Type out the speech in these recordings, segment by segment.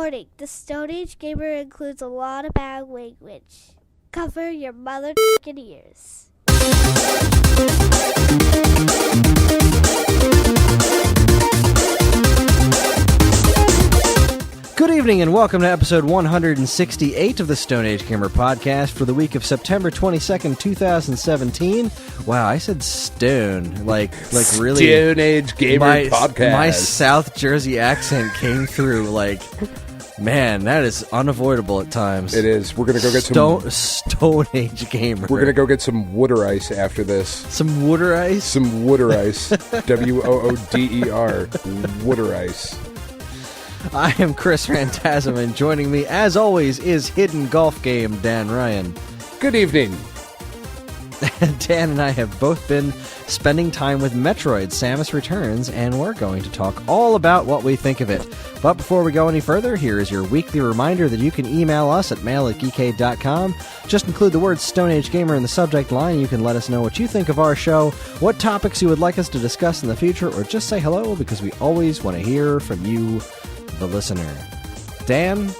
Warning, the Stone Age Gamer includes a lot of bad language. Cover your mother***ing ears. Good evening and welcome to episode 168 of the Stone Age Gamer podcast for the week of September 22nd, 2017. Wow, I said stone, like really. Stone Age Gamer podcast. My South Jersey accent came through like, man, that is unavoidable at times. It is. We're going to go get Stone Age Gamer. We're going to go get some water ice after this. Some water ice? Some water ice. W-O-O-D-E-R. Water ice. I am Kris Phantasm, and joining me, as always, is Hidden Golf Game Dan Ryan. Good evening. Dan and I have both been spending time with Metroid, Samus Returns, and we're going to talk all about what we think of it. But before we go any further, here is your weekly reminder that you can email us at mail@geekade.com. Just include the word Stone Age Gamer in the subject line. You can let us know what you think of our show, what topics you would like us to discuss in the future, or just say hello, because we always want to hear from you, the listener. Dan,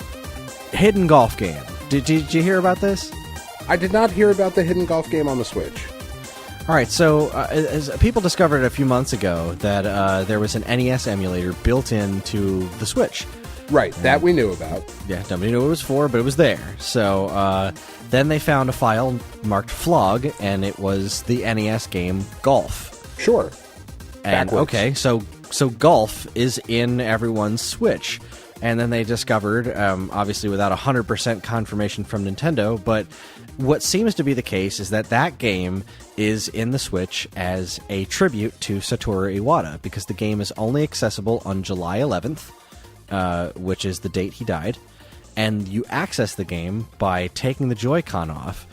Hidden Golf Game. Did you hear about this? I did not hear about the Hidden Golf Game on the Switch. All right, so as people discovered a few months ago that there was an NES emulator built into the Switch. Right, that we knew about. Yeah, nobody knew what it was for, but it was there. So then they found a file marked FLOG, and it was the NES game Golf. Sure. And Backwards. okay, so Golf is in everyone's Switch. And then they discovered, obviously without 100% confirmation from Nintendo, but what seems to be the case is that game is in the Switch as a tribute to Satoru Iwata, because the game is only accessible on July 11th, which is the date he died. And you access the game by taking the Joy-Con off,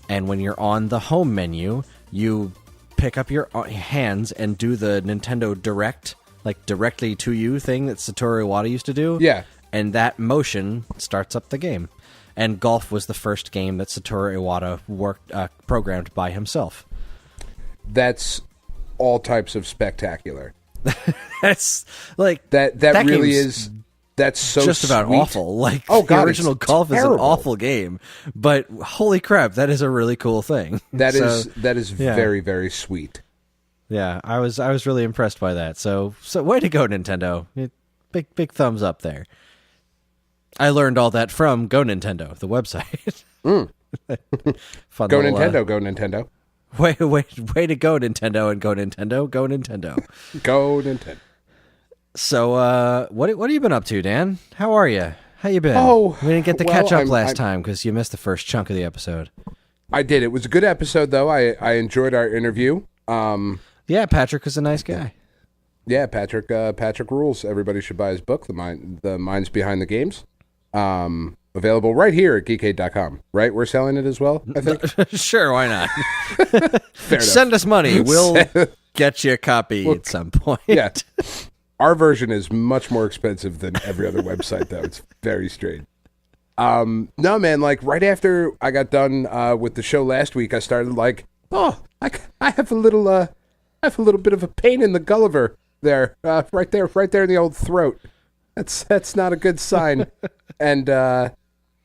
and when you're on the home menu, you pick up your hands and do the Nintendo Direct, like directly to you thing that Satoru Iwata used to do. Yeah. And that motion starts up the game. And Golf was the first game that Satoru Iwata programmed by himself. That's all types of spectacular. That's like that really is. That's so just about sweet. awful. Like, oh, God, the original Golf is an awful game, but holy crap, that is a really cool thing. That is very, very sweet. Yeah, I was really impressed by that. So way to go, Nintendo! Big thumbs up there. I learned all that from Go Nintendo, the website. Fun go little, Nintendo, go Nintendo. Way to go, Nintendo, and go Nintendo, go Nintendo. Go Nintendo. So, what have you been up to, Dan? How are you? How you been? Oh, we didn't get to catch up last time because you missed the first chunk of the episode. I did. It was a good episode, though. I enjoyed our interview. Yeah, Patrick was a nice guy. Yeah, Patrick rules. Everybody should buy his book, The Minds Behind the Games. Available right here at geekade.com. Right? We're selling it as well, I think. Sure, why not? Fair enough. Send us money. We'll get you a copy at some point. Yeah. Our version is much more expensive than every other website, though. It's very strange. No, man, like right after I got done with the show last week, I started like, I have a little bit of a pain in the Gulliver there, right there in the old throat. That's not a good sign. And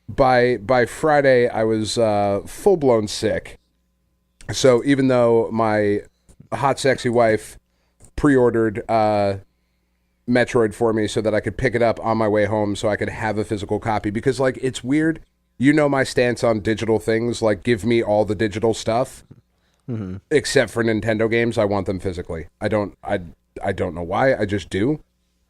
by Friday, I was full blown sick. So even though my hot, sexy wife pre-ordered Metroid for me so that I could pick it up on my way home so I could have a physical copy, because like it's weird. You know my stance on digital things. Like, give me all the digital stuff. Mm-hmm. Except for Nintendo games, I want them physically. I don't know why. I just do.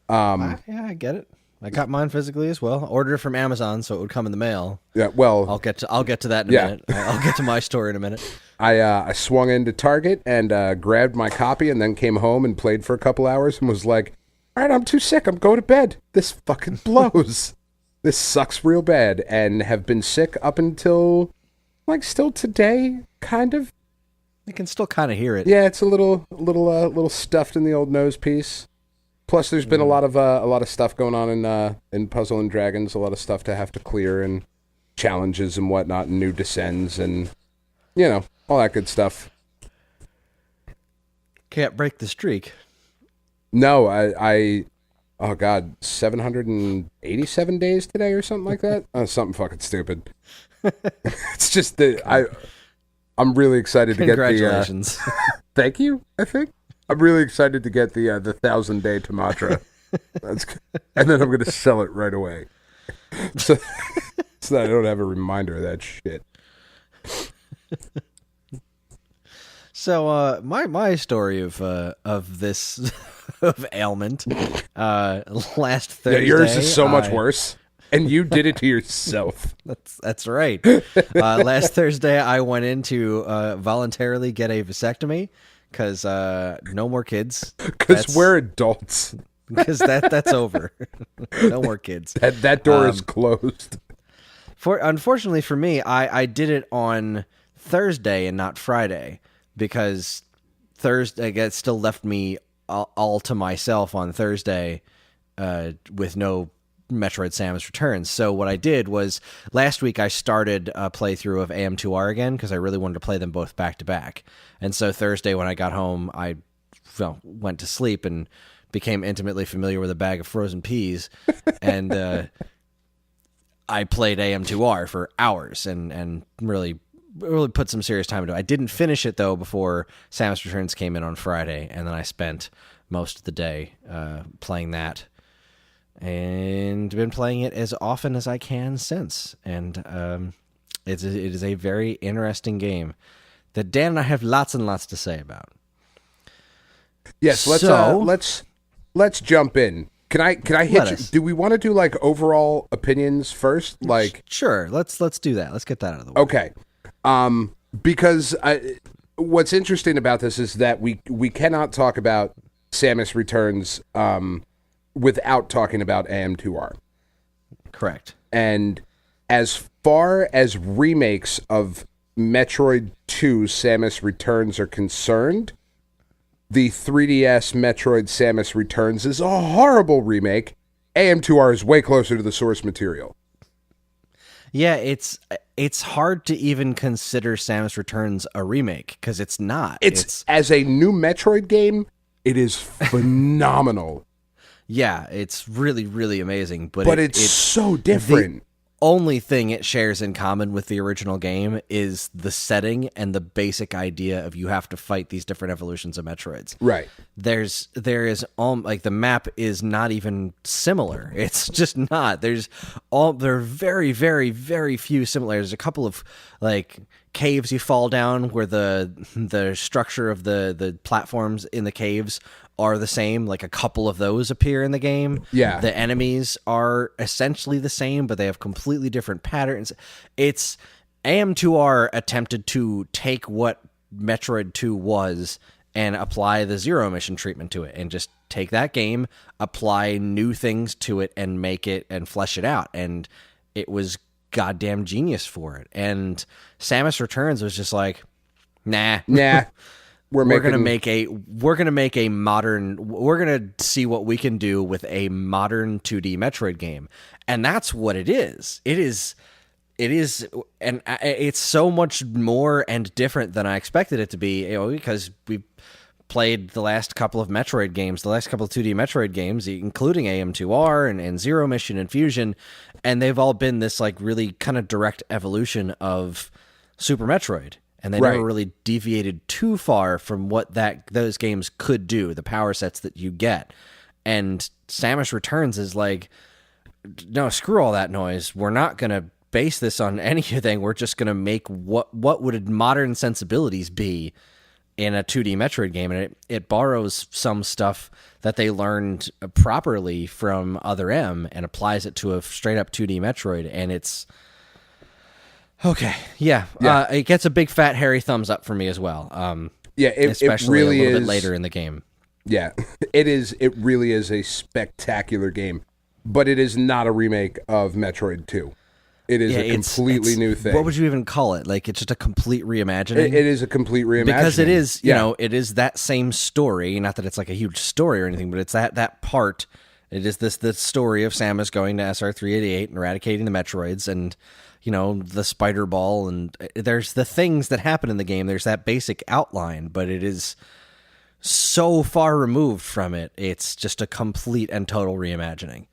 Yeah, I get it. I got mine physically as well. Ordered it from Amazon, so it would come in the mail. Yeah, well, I'll get to that in a minute. I'll get to my story in a minute. I swung into Target and grabbed my copy, and then came home and played for a couple hours, and was like, "All right, I'm too sick. I'm going to bed. This fucking blows. This sucks real bad," and have been sick up until like still today, kind of. You can still kind of hear it. Yeah, it's a little stuffed in the old nose piece. Plus, there's been a lot of stuff going on in Puzzle and Dragons. A lot of stuff to have to clear, and challenges and whatnot, and new descends, and all that good stuff. Can't break the streak. No, I oh God, 787 days today or something like that. Something fucking stupid. It's just I'm really excited to get the. Congratulations. Thank you. I think I'm really excited to get the 1,000-day Tamatra. And then I'm going to sell it right away, so that I don't have a reminder of that shit. So my story of this of ailment last Thursday. Yeah, yours is so much worse, and you did it to yourself. That's right. Last Thursday, I went in to voluntarily get a vasectomy because no more kids. Because we're adults. Because that's over. No more kids. That door is closed. Unfortunately for me, I did it on Thursday and not Friday because Thursday it still left me all to myself on Thursday with no Metroid Samus Returns. So what I did was last week I started a playthrough of AM2R again because I really wanted to play them both back to back. And so Thursday when I got home, I went to sleep and became intimately familiar with a bag of frozen peas, and I played AM2R for hours and really put some serious time into it. I didn't finish it though before Samus Returns came in on Friday, and then I spent most of the day playing that, and been playing it as often as I can since. And it is a very interesting game that Dan and I have lots and lots to say about. Yes, let's jump in. Can I hit you? Do we want to do like overall opinions first? Like, sure. Let's do that. Let's get that out of the way. Okay. Because what's interesting about this is that we cannot talk about Samus Returns without talking about AM2R. Correct. And as far as remakes of Metroid 2 Samus Returns are concerned, the 3DS Metroid Samus Returns is a horrible remake. AM2R is way closer to the source material. Yeah, it's hard to even consider Samus Returns a remake because it's not. It's as a new Metroid game, it is phenomenal. Yeah, it's really, really amazing. But it's so different. The only thing it shares in common with the original game is the setting and the basic idea of you have to fight these different evolutions of Metroids. Right. There is like the map is not even similar. It's just not. There are very, very, very few similarities. There's a couple of like caves you fall down where the structure of the platforms in the caves are the same. Like a couple of those appear in the game. Yeah. The enemies are essentially the same, but they have completely different patterns. It's AM2R attempted to take what Metroid 2 was and apply the zero mission treatment to it and just take that game, apply new things to it and make it and flesh it out. And it was goddamn genius for it. And Samus Returns was just like, nah. We're gonna make a modern. We're gonna see what we can do with a modern 2D Metroid game, and that's what it is. It is, and it's so much more and different than I expected it to be. Because we played the last couple of Metroid games, the last couple of 2D Metroid games, including AM2R and Zero Mission and Fusion, and they've all been this like really kind of direct evolution of Super Metroid. And they never really deviated too far from what those games could do, the power sets that you get. And Samus Returns is like, no, screw all that noise. We're not going to base this on anything. We're just going to make what would modern sensibilities be in a 2D Metroid game. And it borrows some stuff that they learned properly from Other M and applies it to a straight-up 2D Metroid. And it's... Okay, yeah. It gets a big fat hairy thumbs up for me as well. Especially it really a little is, bit later in the game. Yeah, it is. It really is a spectacular game, but it is not a remake of Metroid 2. It is a completely new thing. What would you even call it? Like, it's just a complete reimagining? It is a complete reimagining. Because it is, it is that same story. Not that it's like a huge story or anything, but it's that part. It is this story of Samus going to SR388 and eradicating the Metroids and... the spider ball, and there's the things that happen in the game. There's that basic outline, but it is so far removed from it. It's just a complete and total reimagining.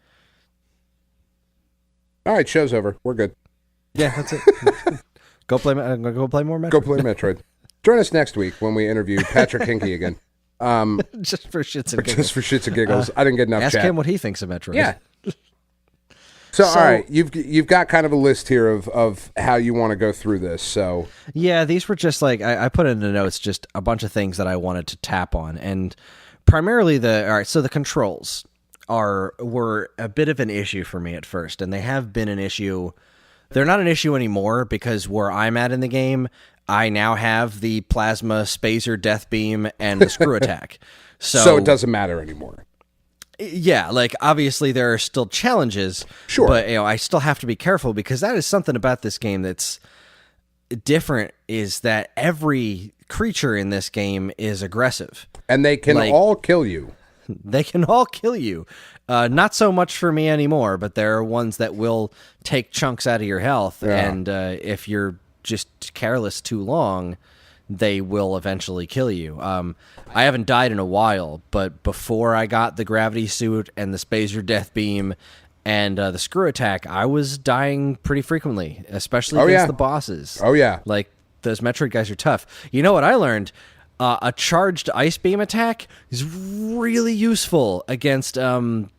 All right, show's over. We're good. Yeah, that's it. Go play more Metroid. Go play Metroid. Join us next week when we interview Patrick Hinkie again. Just for shits and giggles. Just for shits and giggles. I didn't get enough Ask chat. him what he thinks of Metroid. Yeah. So, all right, you've got kind of a list here of how you want to go through this. So yeah, these were just like I put in the notes just a bunch of things that I wanted to tap on, and primarily the controls were a bit of an issue for me at first, and they have been an issue. They're not an issue anymore because where I'm at in the game, I now have the plasma spacer death beam and the screw attack. So it doesn't matter anymore. Yeah, like obviously there are still challenges, sure, but I still have to be careful because that is something about this game that's different. Is that every creature in this game is aggressive, and they can all kill you. They can all kill you. Not so much for me anymore, but there are ones that will take chunks out of your health, and if you're just careless too long, they will eventually kill you. I haven't died in a while, but before I got the gravity suit and the spacer death beam and the screw attack, I was dying pretty frequently, especially against the bosses. Oh, yeah. Like, those Metroid guys are tough. You know what I learned? A charged ice beam attack is really useful against alpha...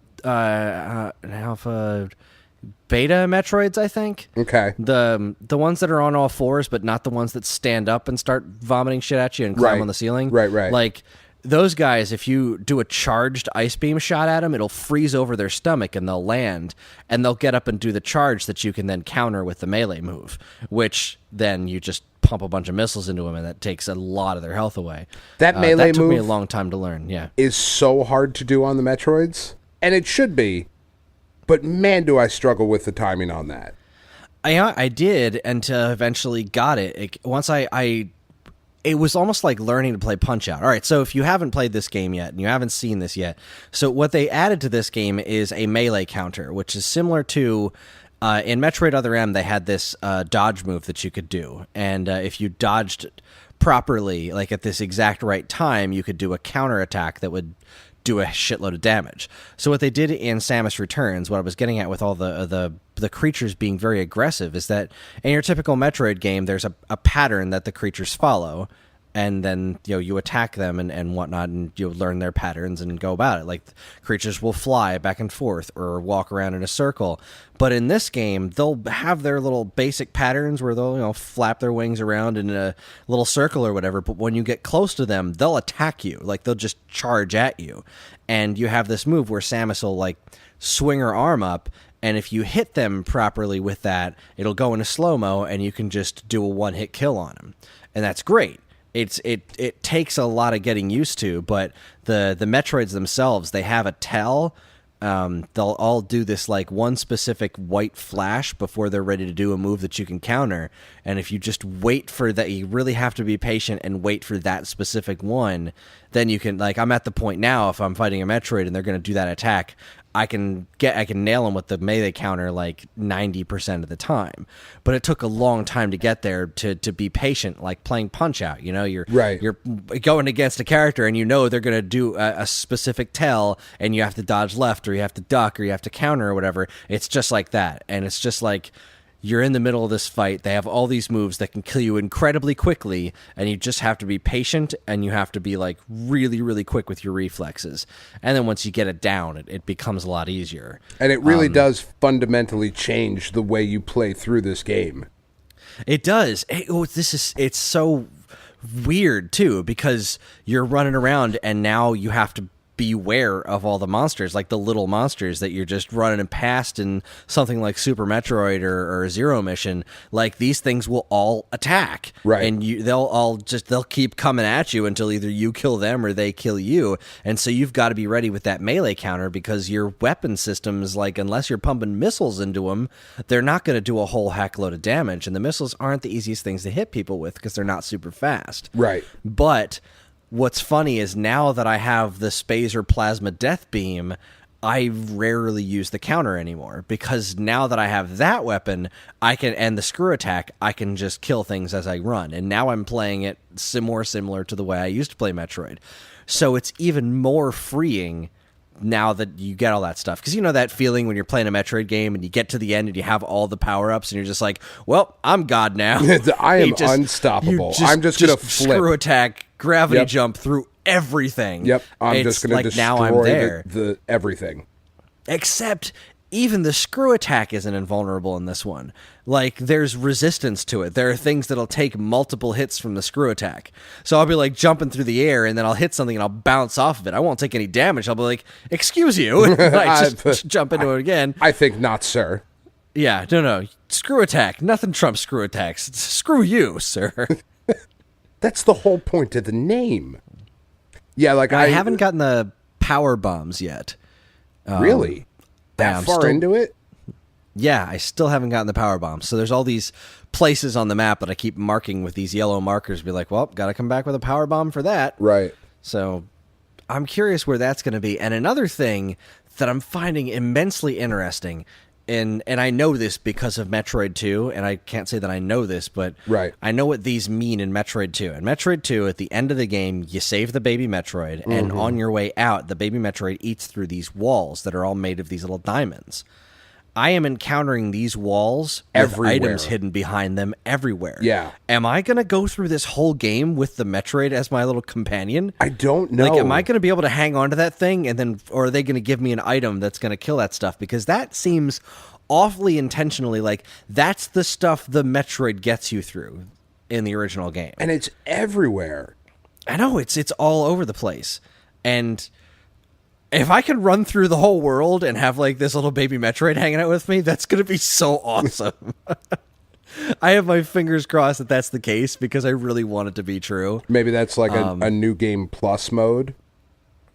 beta Metroids, I think. Okay. The ones that are on all fours, but not the ones that stand up and start vomiting shit at you and climb on the ceiling. Right. Like, those guys, if you do a charged ice beam shot at them, it'll freeze over their stomach and they'll land, and they'll get up and do the charge that you can then counter with the melee move, which then you just pump a bunch of missiles into them, and that takes a lot of their health away. That melee move took me a long time to learn, is so hard to do on the Metroids, and it should be. But man, do I struggle with the timing on that. I did until eventually got it. Once it was almost like learning to play Punch-Out. All right, so if you haven't played this game yet and you haven't seen this yet, so what they added to this game is a melee counter, which is similar to in Metroid Other M. They had this dodge move that you could do, and if you dodged properly, like at this exact right time, you could do a counter attack that would do a shitload of damage. So what they did in Samus Returns, what I was getting at with all the creatures being very aggressive, is that in your typical Metroid game, there's a pattern that the creatures follow, and then you attack them and whatnot, and you learn their patterns and go about it. Like, creatures will fly back and forth or walk around in a circle. But in this game, they'll have their little basic patterns where they'll flap their wings around in a little circle or whatever. But when you get close to them, they'll attack you. Like, they'll just charge at you. And you have this move where Samus will swing her arm up, and if you hit them properly with that, it'll go into slow-mo, and you can just do a one-hit kill on them. And that's great. It takes a lot of getting used to, but the Metroids themselves, they have a tell. They'll all do this one specific white flash before they're ready to do a move that you can counter. And if you just wait for that, you really have to be patient and wait for that specific one. Then you can, I'm at the point now, if I'm fighting a Metroid and they're going to do that attack, I can nail them with the melee counter 90% of the time. But it took a long time to get there to be patient, like playing Punch-Out. You're going against a character and they're going to do a specific tell, and you have to dodge left, or you have to duck, or you have to counter, or whatever. It's just like that. And it's just like, you're in the middle of this fight. They have all these moves that can kill you incredibly quickly, and you just have to be patient, and you have to be really, really quick with your reflexes. And then once you get it down, it becomes a lot easier. And it really does fundamentally change the way you play through this game. It does. It's so weird too, because you're running around and now you have to beware of all the monsters, like the little monsters that you're just running past in something like Super Metroid or Zero Mission. Like, these things will all attack, right? And they'll keep coming at you until either you kill them or they kill you. And so you've got to be ready with that melee counter, because your weapon systems, unless you're pumping missiles into them, they're not going to do a whole heck load of damage. And the missiles aren't the easiest things to hit people with because they're not super fast, right? But what's funny is now that I have the Spacer Plasma Death Beam, I rarely use the counter anymore, because now that I have that weapon, and the screw attack, I can just kill things as I run. And now I'm playing it more similar to the way I used to play Metroid. So it's even more freeing now that you get all that stuff. Because you know that feeling when you're playing a Metroid game and you get to the end and you have all the power-ups and you're just like, well, I'm God now. I am unstoppable. I'm just going to flip. Screw attack, gravity jump through everything. Yep, I'm just going to destroy now I'm there. The everything. Except even the screw attack isn't invulnerable in this one. Like, there's resistance to it. There are things that'll take multiple hits from the screw attack. So I'll be like jumping through the air and then I'll hit something and I'll bounce off of it. I won't take any damage. I'll be like, excuse you. And I just jump into it again. I think not, sir. Yeah, no. Screw attack. Nothing trumps screw attacks. Screw you, sir. That's the whole point of the name. Yeah, like I haven't gotten the power bombs yet. Really? That far into it? Yeah, I still haven't gotten the power bombs. So there's all these places on the map that I keep marking with these yellow markers. Be like, well, got to come back with a power bomb for that. Right. So I'm curious where that's going to be. And another thing that I'm finding immensely interesting, and I know this because of Metroid 2, and I can't say that I know this, but right. I know what these mean in Metroid 2. In Metroid 2, at the end of the game, you save the baby Metroid, and on your way out, the baby Metroid eats through these walls that are all made of these little diamonds. I am encountering these walls with items hidden behind them everywhere. Yeah. Am I going to go through this whole game with the Metroid as my little companion? I don't know. Like, am I going to be able to hang on to that thing, and then, or are they going to give me an item that's going to kill that stuff? Because that seems awfully intentionally like that's the stuff the Metroid gets you through in the original game. And it's everywhere. I know, it's all over the place. And if I can run through the whole world and have like this little baby Metroid hanging out with me, that's going to be so awesome. I have my fingers crossed that that's the case because I really want it to be true. Maybe that's like a new game plus mode.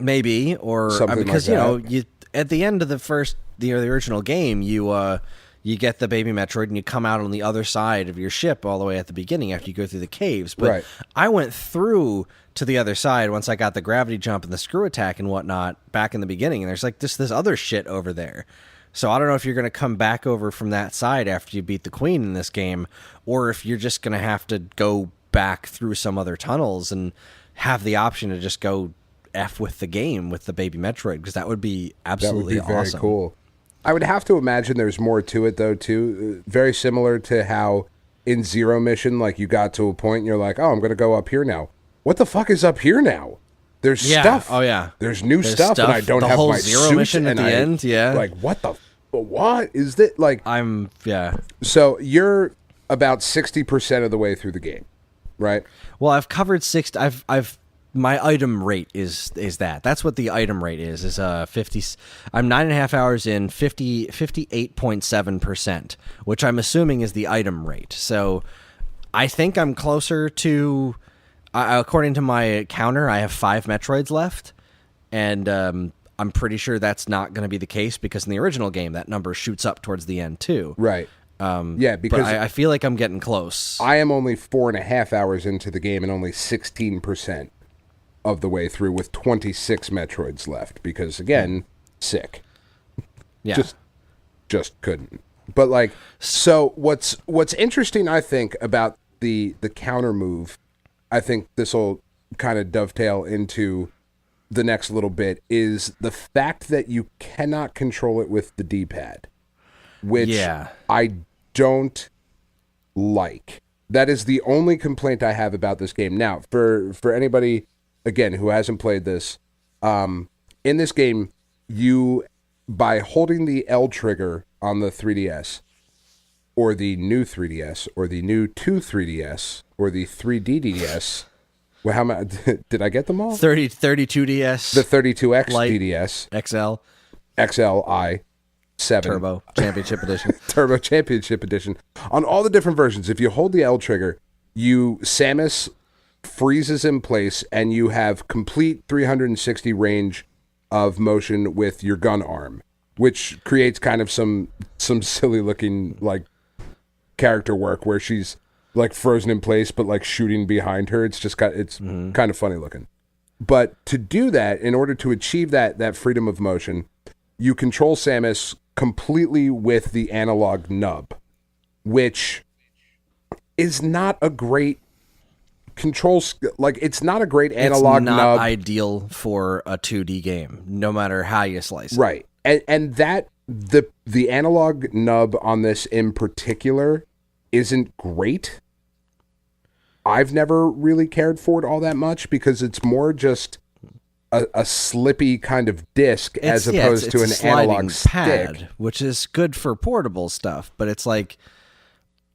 Maybe, or something because like that. You at the end of the original game, you get the baby Metroid and you come out on the other side of your ship all the way at the beginning after you go through the caves. But I went through to the other side once I got the gravity jump and the screw attack and whatnot back in the beginning, and there's like this other shit over there. So I don't know if you're going to come back over from that side after you beat the queen in this game, or if you're just going to have to go back through some other tunnels and have the option to just go F with the game with the baby Metroid, because that would be absolutely that would be very awesome. Cool. I would have to imagine there's more to it, though, too. Very similar to how in Zero Mission, like, you got to a point and you're like, oh, I'm going to go up here now. What the fuck is up here now? There's stuff. Oh, yeah. There's new stuff, and I don't have whole my Zero suit, Mission at the end, yeah. Like, what is that? Like, yeah. So you're about 60% of the way through the game, right? Well, I've covered my item rate is that. That's what the item rate is 50. I'm 9.5 hours in, 58.7%, which I'm assuming is the item rate. So I think I'm closer to, according to my counter, I have 5 Metroids left, and I'm pretty sure that's not going to be the case because in the original game that number shoots up towards the end too. Right. Yeah, because but I feel like I'm getting close. I am only 4.5 hours into the game and only 16% of the way through with 26 Metroids left because, again, sick. Yeah. Just couldn't. But, like, so what's interesting, I think, about the counter move, I think this will kind of dovetail into the next little bit, is the fact that you cannot control it with the D-pad, which I don't like. That is the only complaint I have about this game. Now, for anybody, again, who hasn't played this, in this game, you, by holding the L trigger on the 3DS, or the new 3DS, or the new 2 3DS, or the 3DDS, well, how many, did I get them all? 32DS. The 32X Lite, DDS. XL. XLI. 7. Turbo Championship Edition. Turbo Championship Edition. On all the different versions, if you hold the L trigger, Samus freezes in place, and you have complete 360 range of motion with your gun arm, which creates kind of some silly looking like character work where she's like frozen in place but like shooting behind her. It's just kind of funny looking. But to do that, in order to achieve that freedom of motion, you control Samus completely with the analog nub, which is not a great controls, like, it's not a great It's analog not nub. ideal for a 2D game, no matter how you slice it. Right. And that the analog nub on this in particular isn't great. I've never really cared for it all that much because it's more just a slippy kind of disc as opposed to an analog pad, stick. which is good for portable stuff, but it's like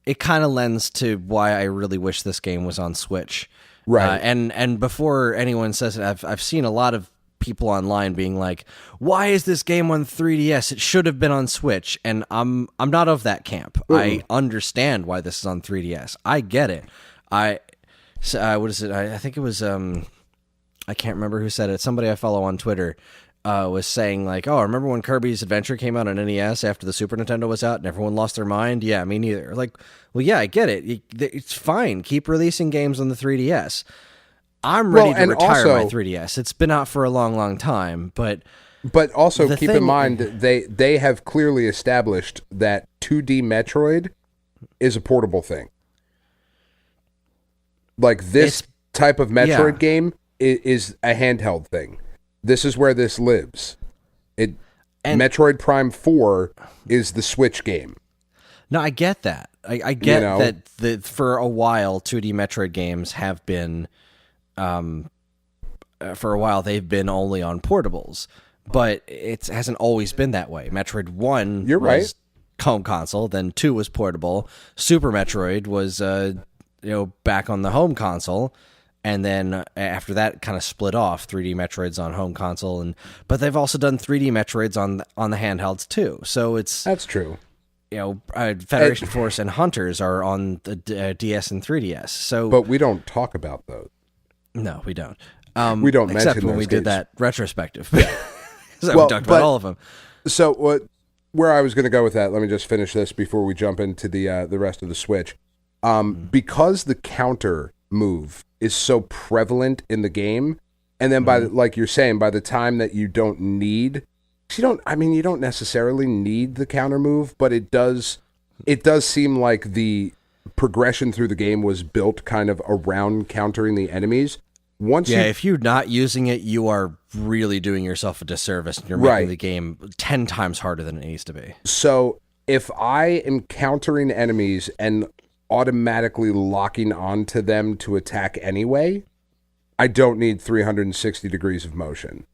it kind of lends to why I really wish this game was on Switch. Right. And before anyone says it, I've seen a lot of people online being like, "Why is this game on 3DS? It should have been on Switch." And I'm not of that camp. I understand why this is on 3DS. I get it. What is it? I think it was I can't remember who said it. Somebody I follow on Twitter was saying like, "Oh, remember when Kirby's Adventure came out on NES after the Super Nintendo was out and everyone lost their mind?" Yeah, me neither. Like, well, yeah, I get it. It's fine. Keep releasing games on the 3DS. I'm ready to retire my 3DS. It's been out for a long, long time, but also keep in mind they have clearly established that 2D Metroid is a portable thing. Like this type of Metroid game is a handheld thing. This is where this lives. Metroid Prime 4 is the Switch game. No, I get that. I get that for a while 2D Metroid games have been for a while they've been only on portables, but it hasn't always been that way. Metroid 1 was home console, then 2 was portable. Super Metroid was back on the home console, and then after that kind of split off. 3D Metroid's on home console, but they've also done 3D Metroids on the handhelds too. So that's true. Federation Force and Hunters are on the DS and 3DS. So, but we don't talk about those. No, we don't. We don't except mention when we games. did that retrospective. So we talked about all of them. So where I was going to go with that, let me just finish this before we jump into the rest of the Switch. Because the counter move is so prevalent in the game, and then like you're saying, by the time that you don't necessarily need the counter move, but it does seem like the progression through the game was built kind of around countering the enemies. If you're not using it, you are really doing yourself a disservice, and you're making the game 10 times harder than it needs to be. So if I am countering enemies and automatically locking onto them to attack anyway, I don't need 360 degrees of motion.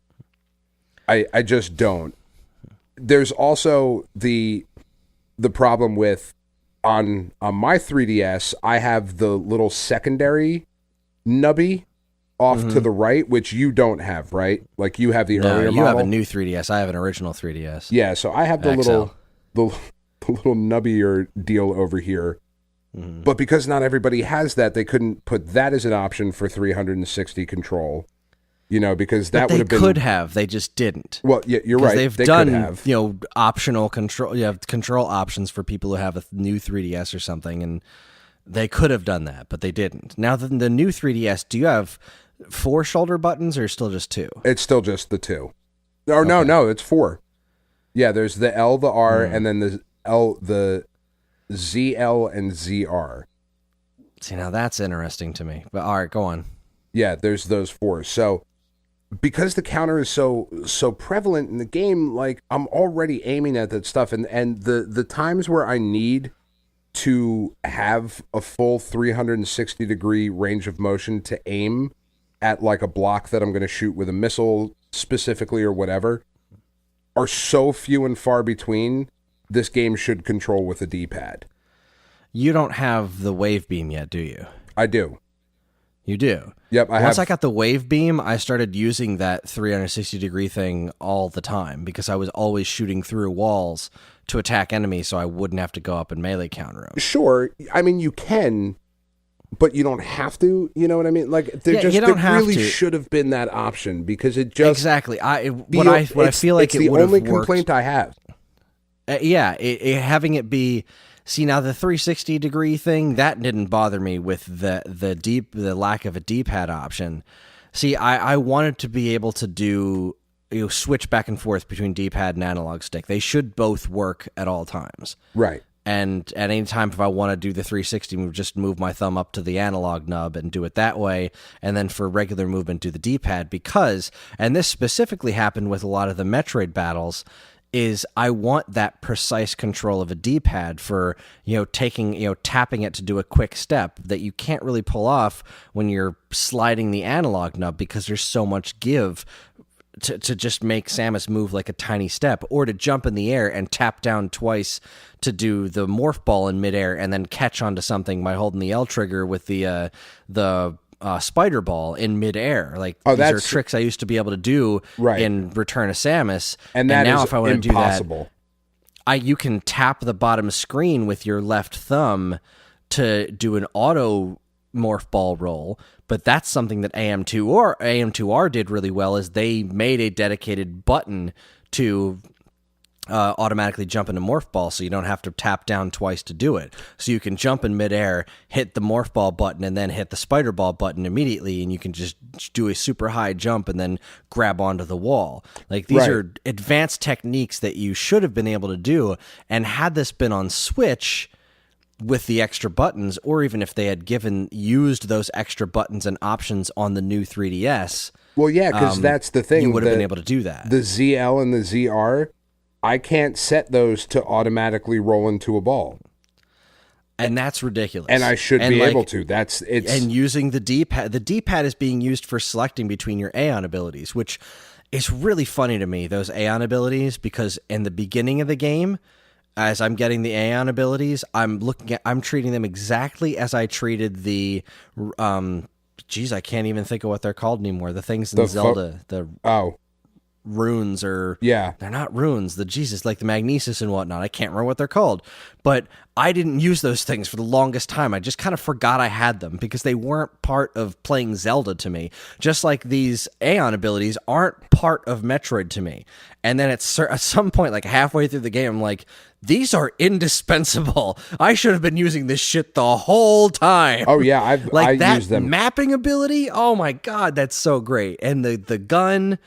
I just don't. There's also the problem with on my 3DS, I have the little secondary nubby off to the right, which you don't have, right? Like you have the earlier model. You have a new 3DS. I have an original 3DS. Yeah, so I have the little nubbier deal over here. Mm-hmm. But because not everybody has that, they couldn't put that as an option for 360 control. Because that would have been... They could have. They just didn't. Well, yeah, you're right. They've they done, could have. optional control. You have control options for people who have a new 3DS or something, and they could have done that, but they didn't. Now, the new 3DS, do you have 4 shoulder buttons or still just 2? It's still just the 2. Or no, it's 4. Yeah, there's the L, the R, and then the L, the ZL and ZR. See, now that's interesting to me. But all right, go on. Yeah, there's those 4. So because the counter is so prevalent in the game, like I'm already aiming at that stuff, and the times where I need to have a full 360 degree range of motion to aim at like a block that I'm going to shoot with a missile specifically or whatever are so few and far between. This game should control with a D-pad. You don't have the wave beam yet, do you? I do. You do? Yep, Once I got the wave beam, I started using that 360 degree thing all the time because I was always shooting through walls to attack enemies so I wouldn't have to go up and melee counter them. Sure. I mean, you can, but you don't have to. You know what I mean? Like, there really should have been that option because it just... Exactly. What I feel like it would have worked... It's the only complaint I have. Having it be... See, now the 360 degree thing, that didn't bother me with the lack of a D-pad option. See, I wanted to be able to do, switch back and forth between D-pad and analog stick. They should both work at all times. Right. And at any time, if I want to do the 360 move, just move my thumb up to the analog nub and do it that way. And then for regular movement, do the D-pad. Because, and this specifically happened with a lot of the Metroid battles, is I want that precise control of a D-pad for, tapping it to do a quick step that you can't really pull off when you're sliding the analog nub, because there's so much give to just make Samus move like a tiny step, or to jump in the air and tap down twice to do the morph ball in midair and then catch onto something by holding the L trigger with the spider ball in midair. Like, these are tricks I used to be able to do in Return of Samus. And now if I want to do impossible. You can tap the bottom screen with your left thumb to do an auto morph ball roll, but that's something that AM2R did really well, is they made a dedicated button to automatically jump into morph ball, so you don't have to tap down twice to do it. So you can jump in midair, hit the morph ball button, and then hit the spider ball button immediately, and you can just do a super high jump and then grab onto the wall. Like, these are advanced techniques that you should have been able to do, and had this been on Switch with the extra buttons, or even if they had used those extra buttons and options on the new 3DS. Well, yeah, because that's the thing. You would have been able to do that. The ZL and the ZR, I can't set those to automatically roll into a ball. And that's ridiculous. And I should be able to. And using the D-pad. The D-pad is being used for selecting between your Aeon abilities, which is really funny to me, those Aeon abilities, because in the beginning of the game, as I'm getting the Aeon abilities, I'm treating them exactly as I treated the, I can't even think of what they're called anymore. The things in Zelda, runes, or they're not runes, like the magnesis and whatnot. I can't remember what they're called, but I didn't use those things for the longest time. I just kind of forgot I had them because they weren't part of playing Zelda to me, just like these Aeon abilities aren't part of Metroid to me. And then at some point, like halfway through the game, I'm like, these are indispensable. I should have been using this shit the whole time. Oh yeah, I use them. Mapping ability, oh my god, that's so great. And the gun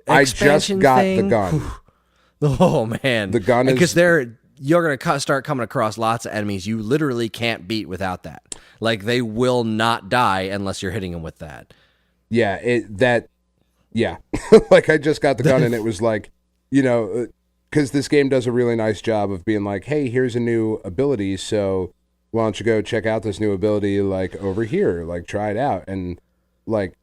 I just got thing. the gun. Oh man, the gun is, because you're gonna start coming across lots of enemies you literally can't beat without that. Like, they will not die unless you're hitting them with that. Yeah, like, I just got the gun, and it was like, because this game does a really nice job of being like, hey, here's a new ability, so why don't you go check out this new ability, like, over here, like, try it out. And like,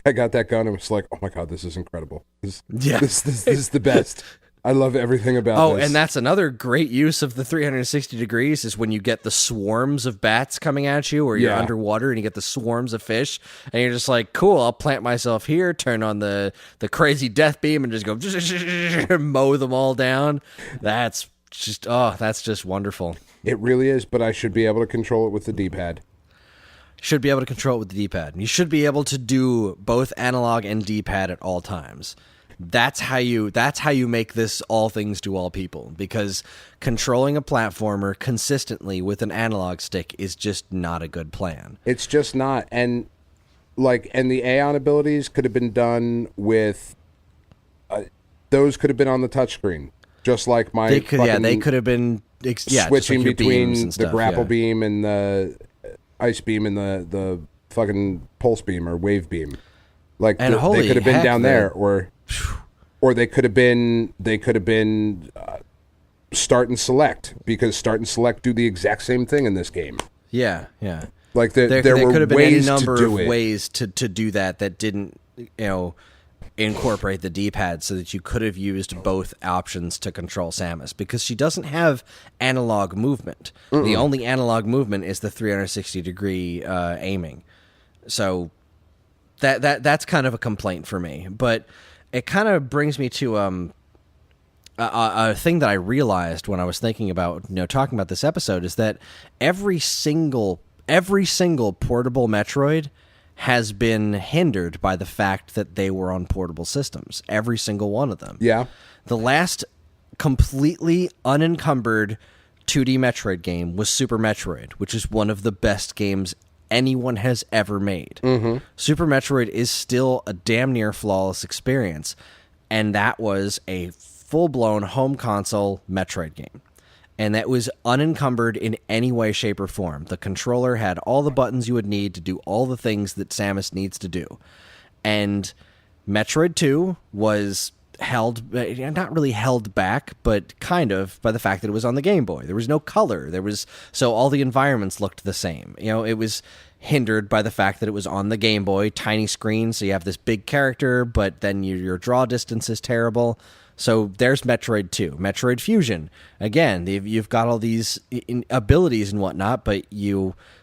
I got that gun and was like, oh my god, this is incredible. This is the best. I love everything about this. And that's another great use of the 360 degrees, is when you get the swarms of bats coming at you, or you're underwater and you get the swarms of fish, and you're just like, cool, I'll plant myself here, turn on the crazy death beam, and just go mow them all down. That's just wonderful. It really is, but I should be able to control it with the D-pad. Should be able to control it with the D-pad. You should be able to do both analog and D-pad at all times. That's how you make this all things to all people, because controlling a platformer consistently with an analog stick is just not a good plan. It's just not. And the Aeon abilities could have been done with those could have been on the touchscreen, just like they could have been switching like between the grapple beam and the ice beam and the fucking pulse beam or wave beam. Like, they could have been down there, or they could have been start and select, because start and select do the exact same thing in this game. Yeah. Like, there could have been any ways number to do of ways to do that didn't incorporate the D-pad, so that you could have used both options to control Samus, because she doesn't have analog movement. The only analog movement is the 360 degree aiming. So that's kind of a complaint for me, but it kind of brings me to a thing that I realized when I was thinking about talking about this episode, is that every single portable Metroid has been hindered by the fact that they were on portable systems. Every single one of them. Yeah. The last completely unencumbered 2D Metroid game was Super Metroid, which is one of the best games anyone has ever made. Mm-hmm. Super Metroid is still a damn near flawless experience, and that was a full-blown home console Metroid game. and that was unencumbered in any way, shape, or form. The controller had all the buttons you would need to do all the things that Samus needs to do. And Metroid 2 was not really held back, but kind of, by the fact that it was on the Game Boy. There was no color. So all the environments looked the same. It was hindered by the fact that it was on the Game Boy, tiny screen, so you have this big character, but then your draw distance is terrible. So there's Metroid 2. Metroid Fusion. Again, you've got all these abilities and whatnot, but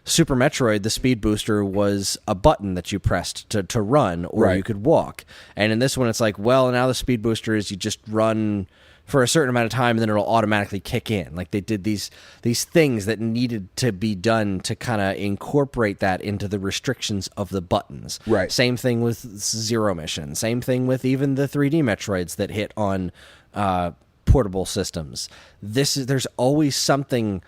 Super Metroid, the speed booster, was a button that you pressed to run, or you could walk. And in this one, it's like, well, now the speed booster is you just run for a certain amount of time, and then it'll automatically kick in. Like, they did these things that needed to be done to kind of incorporate that into the restrictions of the buttons. Right. Same thing with Zero Mission. Same thing with even the 3D Metroids that hit on portable systems. There's always something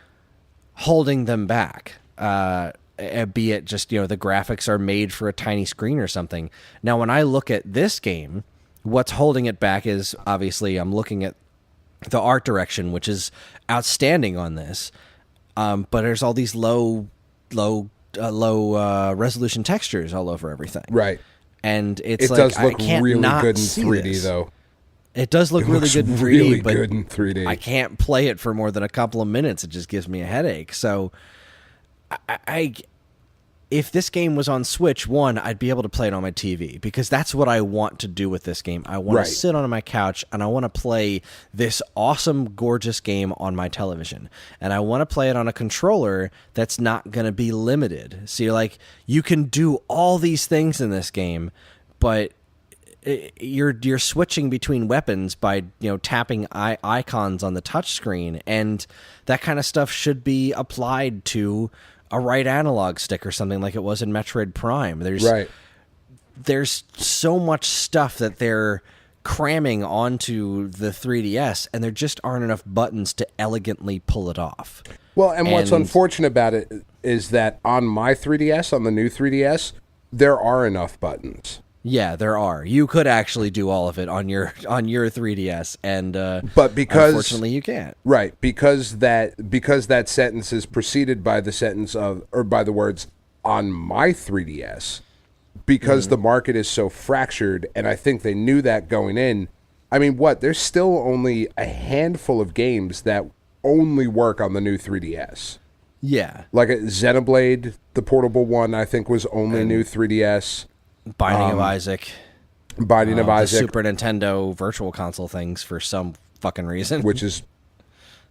holding them back. Be it just, the graphics are made for a tiny screen or something. Now, when I look at this game, what's holding it back is, obviously, I'm looking at the art direction, which is outstanding on this, but there's all these low resolution textures all over everything. Right. And it does look I can't really not good in see 3D, this. though. It does look really good in 3D, really but good in 3D. I can't play it for more than a couple of minutes. It just gives me a headache. So, if this game was on Switch, I'd be able to play it on my TV, because that's what I want to do with this game. I want to sit on my couch and I want to play this awesome, gorgeous game on my television. And I want to play it on a controller that's not going to be limited. So you can do all these things in this game, but you're switching between weapons by tapping icons on the touchscreen, and that kind of stuff should be applied to a right analog stick or something like it was in Metroid Prime. There's so much stuff that they're cramming onto the 3DS, and there just aren't enough buttons to elegantly pull it off. Well, and what's unfortunate about it is that on my 3DS, on the new 3DS, there are enough buttons. Yeah, there are. You could actually do all of it on your 3DS, and but unfortunately you can't. Right, because that sentence is preceded by the sentence by the words on my 3DS, because the market is so fractured, and I think they knew that going in. I mean, there's still only a handful of games that only work on the new 3DS. Yeah. Like Xenoblade, the portable one, I think was only new 3DS. Binding of Isaac. The Super Nintendo Virtual Console things for some fucking reason. Which is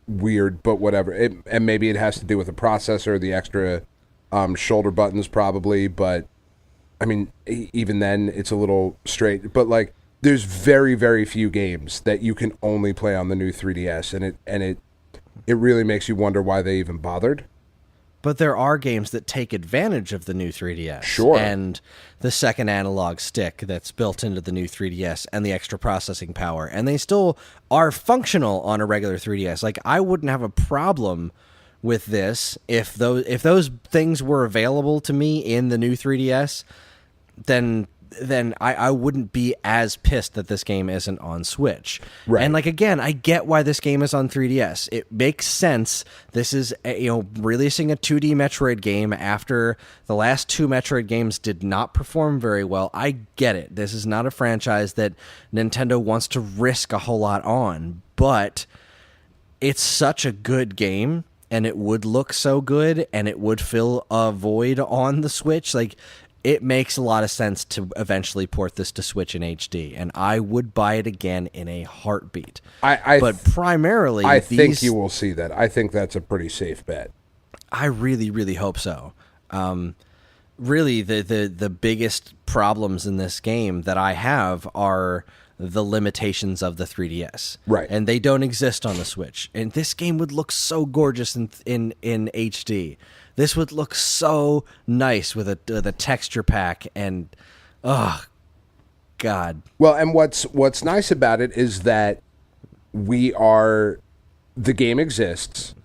weird, but whatever. And maybe it has to do with the processor, the extra shoulder buttons probably, but I mean, even then it's a little straight. But there's very, very few games that you can only play on the new 3DS, and it really makes you wonder why they even bothered. But there are games that take advantage of the new 3DS. Sure. And the second analog stick that's built into the new 3DS and the extra processing power. And they still are functional on a regular 3DS. I wouldn't have a problem with this if those things were available to me in the new 3DS, then I wouldn't be as pissed that this game isn't on Switch. Right. And again, I get why this game is on 3DS. It makes sense. This is releasing a 2D Metroid game after the last two Metroid games did not perform very well. I get it. This is not a franchise that Nintendo wants to risk a whole lot on, but it's such a good game, and it would look so good, and it would fill a void on the Switch. It makes a lot of sense to eventually port this to Switch in HD, and I would buy it again in a heartbeat. But primarily, I think you will see that. I think that's a pretty safe bet. I really, really hope so. Really, the biggest problems in this game that I have are the limitations of the 3DS. Right. And they don't exist on the Switch. And this game would look so gorgeous in HD. This would look so nice with a texture pack, and oh God. Well, and what's nice about it is that the game exists,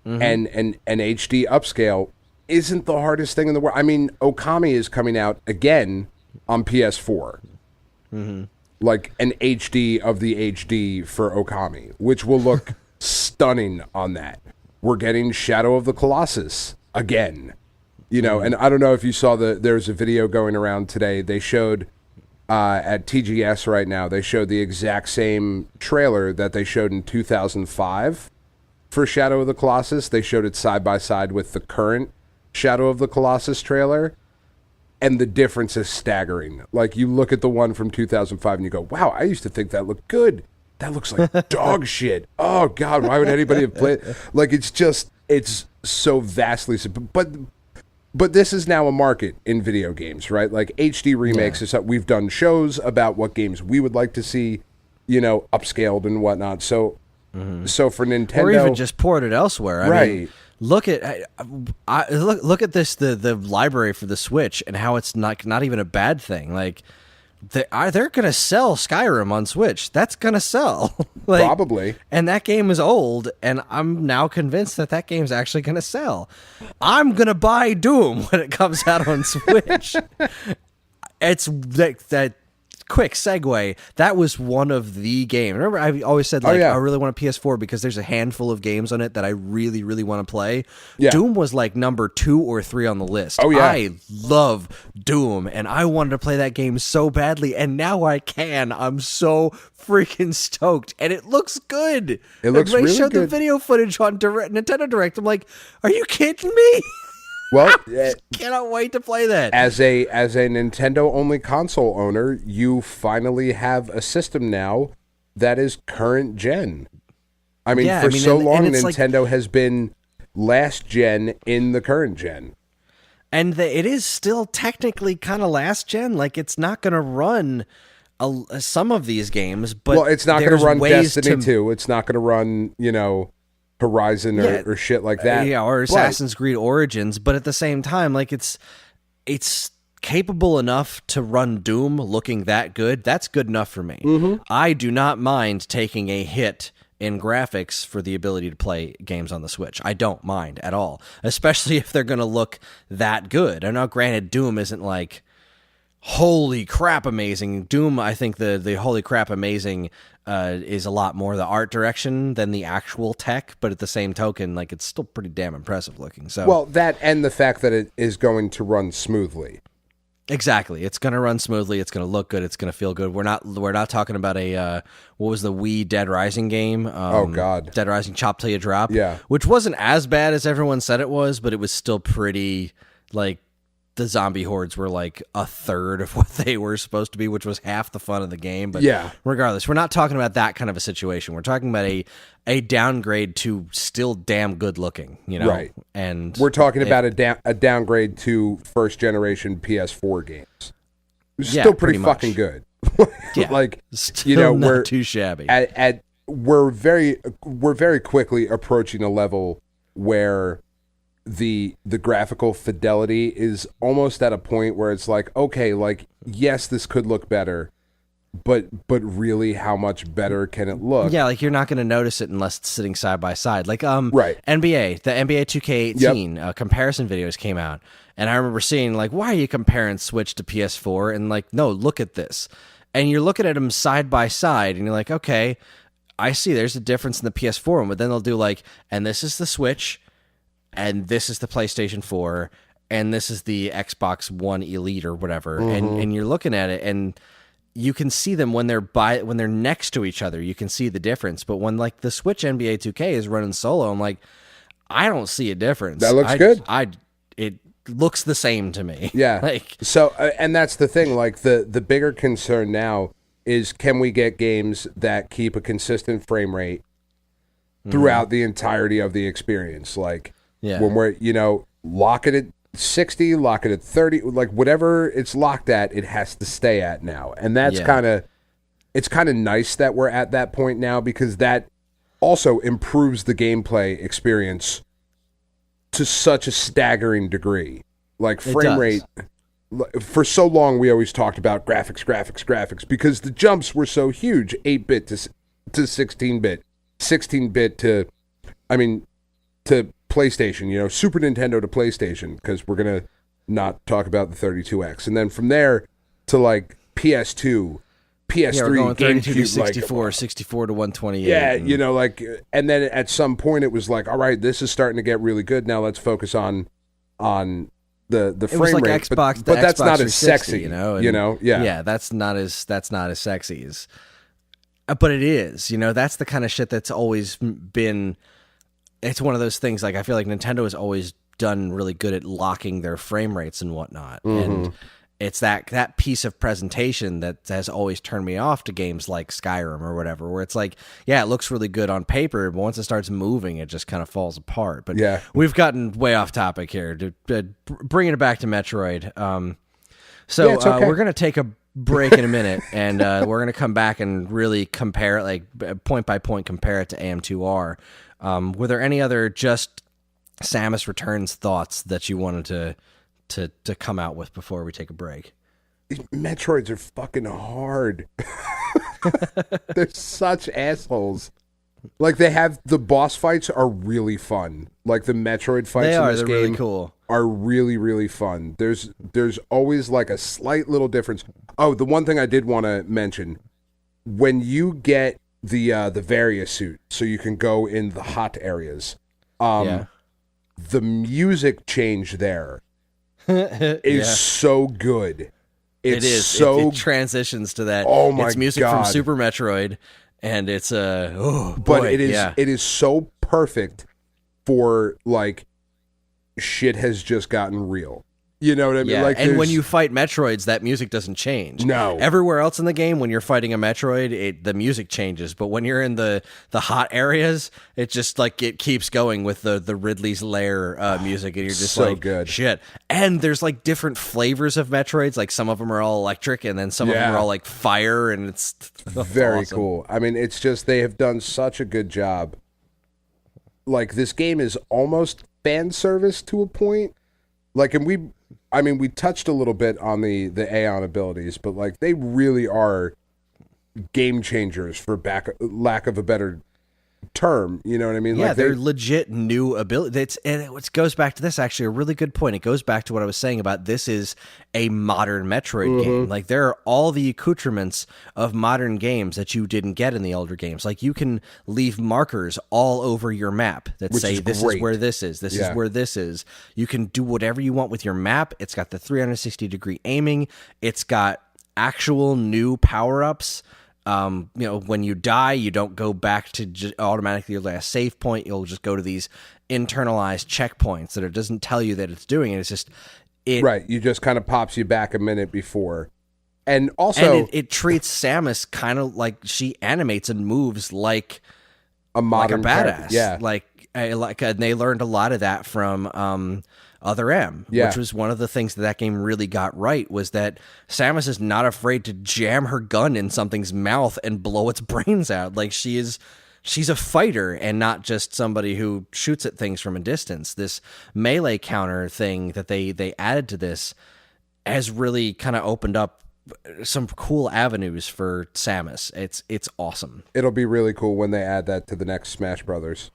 and an HD upscale isn't the hardest thing in the world. I mean, Okami is coming out again on PS4. Like an HD of the HD for Okami, which will look stunning on that. We're getting Shadow of the Colossus again. You know, and I don't know if you saw there's a video going around today. They showed at TGS right now, they showed the exact same trailer that they showed in 2005 for Shadow of the Colossus. They showed it side by side with the current Shadow of the Colossus trailer, and the difference is staggering. Like, you look at the one from 2005 and you go, wow, I used to think that looked good. That looks like dog shit. Oh, God, why would anybody have played? Like, it's so vastly... But this is now a market in video games, right? Like, HD remakes is something. We've done shows about what games we would like to see, you know, upscaled and whatnot. So, so for Nintendo... Or even just ported elsewhere. I mean, look at look at this the library for the Switch and how it's not even a bad thing. Like, they're gonna sell Skyrim on Switch. That's gonna sell. Like, probably. And that game is old, and I'm now convinced that game's actually gonna sell. I'm gonna buy Doom when it comes out on Switch. It's that quick segue. That was one of the games. Remember, I always said, like, I really want a PS4 because there's a handful of games on it that I really, really want to play. Yeah. Doom was like number 2 or 3 on the list. Oh, yeah. I love Doom, and I wanted to play that game so badly, and now I can. I'm so freaking stoked, and it looks good. It looks really good. They showed the video footage on Nintendo Direct. I'm like, are you kidding me? Well, cannot wait to play that. As a Nintendo only console owner, you finally have a system now that is current gen. I mean, so long Nintendo has been last gen in the current gen. And it is still technically kind of last gen. Like, it's not going to run some of these games, but it's not going to run Destiny 2. It's not going to run, you know, Horizon or shit like that. Or Assassin's Creed Origins, but at the same time, like, it's capable enough to run Doom looking that good. That's good enough for me. Mm-hmm. I do not mind taking a hit in graphics for the ability to play games on the Switch. I don't mind at all, especially if they're going to look that good. I know, granted, Doom isn't like holy crap amazing. Doom, I think the holy crap amazing is a lot more the art direction than the actual tech, but at the same token, like, it's still pretty damn impressive looking. So, well, that and the fact that it is going to run smoothly. Exactly, it's going to run smoothly. It's going to look good. It's going to feel good. We're not talking about a what was the Wii Dead Rising game? Oh God, Dead Rising Chop Till You Drop. Yeah, which wasn't as bad as everyone said it was, but it was still pretty, like, the zombie hordes were like a third of what they were supposed to be, which was half the fun of the game. But regardless, we're not talking about that kind of a situation. We're talking about a downgrade to still damn good looking, you know? Right. And we're talking about a downgrade to first generation PS4 games. Still pretty fucking good. Like, still, you know, we're not too shabby. We're very quickly approaching a level where the graphical fidelity is almost at a point where it's like, okay, like, yes, this could look better, but really, how much better can it look? Yeah, like, you're not going to notice it unless it's sitting side by side. Like, right. The NBA 2K18 comparison videos came out, and I remember seeing, like, why are you comparing Switch to PS4? And, like, no, look at this. And you're looking at them side by side, and you're like, okay, I see there's a difference in the PS4 one, but then they'll do, like, and this is the Switch, and this is the PlayStation 4, and this is the Xbox One Elite or whatever, and you're looking at it, and you can see them when they're next to each other. You can see the difference, but when, like, the Switch NBA 2K is running solo, I'm like, I don't see a difference. That looks good. It looks the same to me. Yeah. Like, so, and that's the thing. Like, the bigger concern now is, can we get games that keep a consistent frame rate throughout the entirety of the experience? Like, when we're, you know, lock it at 60, lock it at 30, like, whatever it's locked at, it has to stay at now. And that's it's kind of nice that we're at that point now, because that also improves the gameplay experience to such a staggering degree. Like, frame rate, for so long we always talked about graphics, because the jumps were so huge, 8-bit to 16-bit, 16-bit to, I mean, to PlayStation, you know, Super Nintendo to PlayStation, because we're going to not talk about the 32X. And then from there to, like, PS2, PS3, we're going 32 to GameCube, 64, 64 to 128. Yeah, and then at some point it was like, all right, this is starting to get really good. Now let's focus on the frame like rate. Xbox, but that's Xbox not as 360, sexy, yeah, that's not as sexy as, but it is. That's the kind of shit that's always been. It's one of those things. Like I feel like Nintendo has always done really good at locking their frame rates and whatnot, and it's that piece of presentation that has always turned me off to games like Skyrim or whatever, where it's like, yeah, it looks really good on paper, but once it starts moving, it just kind of falls apart. But yeah, we've gotten way off topic here. Bringing it back to Metroid. We're going to take a break in a minute, and we're going to come back and really compare it, like point by point, compare it to AM2R. Were there any other just Samus Returns thoughts that you wanted to come out with before we take a break? Metroids are fucking hard. They're such assholes. Like the boss fights are really fun. Like the Metroid fights in this game really cool. Are really, really fun. There's always like a slight little difference. Oh, the one thing I did want to mention, when you get the Varia suit, so you can go in the hot areas, the music change there is so good. It is. So it transitions to that. Oh my It's music God. from Super Metroid, and it's but it is so perfect for like shit has just gotten real. You know what I mean? Yeah, like, and when you fight Metroids, that music doesn't change. No. Everywhere else in the game, when you're fighting a Metroid, the music changes. But when you're in the hot areas, it just like it keeps going with the Ridley's Lair music, and you're just so like, good. Shit. And there's like different flavors of Metroids. Like some of them are all electric, and then some of them are all like fire, and it's very awesome. cool. I mean, it's just they have done such a good job. Like this game is almost fan service to a point. Like, and we touched a little bit on the Aeon abilities, but like they really are game changers for lack of a better term. You know what I mean? Yeah, like they're legit new abilities. And it goes back to this, actually, a really good point. It goes back to what I was saying about this is a modern Metroid game. Like there are all the accoutrements of modern games that you didn't get in the older games. Like you can leave markers all over your map that say this is where this is. This is where this is. You can do whatever you want with your map. It's got the 360-degree aiming. It's got actual new power-ups. When you die, you don't go back to automatically your last save point. You'll just go to these internalized checkpoints that it doesn't tell you that it's doing it. It's just right. You just kind of pops you back a minute before, and also it treats Samus kind of like she animates and moves like a modern badass. Yeah, and they learned a lot of that from Other M, which was one of the things that game really got right, was that Samus is not afraid to jam her gun in something's mouth and blow its brains out. Like she's a fighter and not just somebody who shoots at things from a distance. This melee counter thing that they added to this has really kind of opened up some cool avenues for Samus. It's awesome. It'll be really cool when they add that to the next Smash Brothers.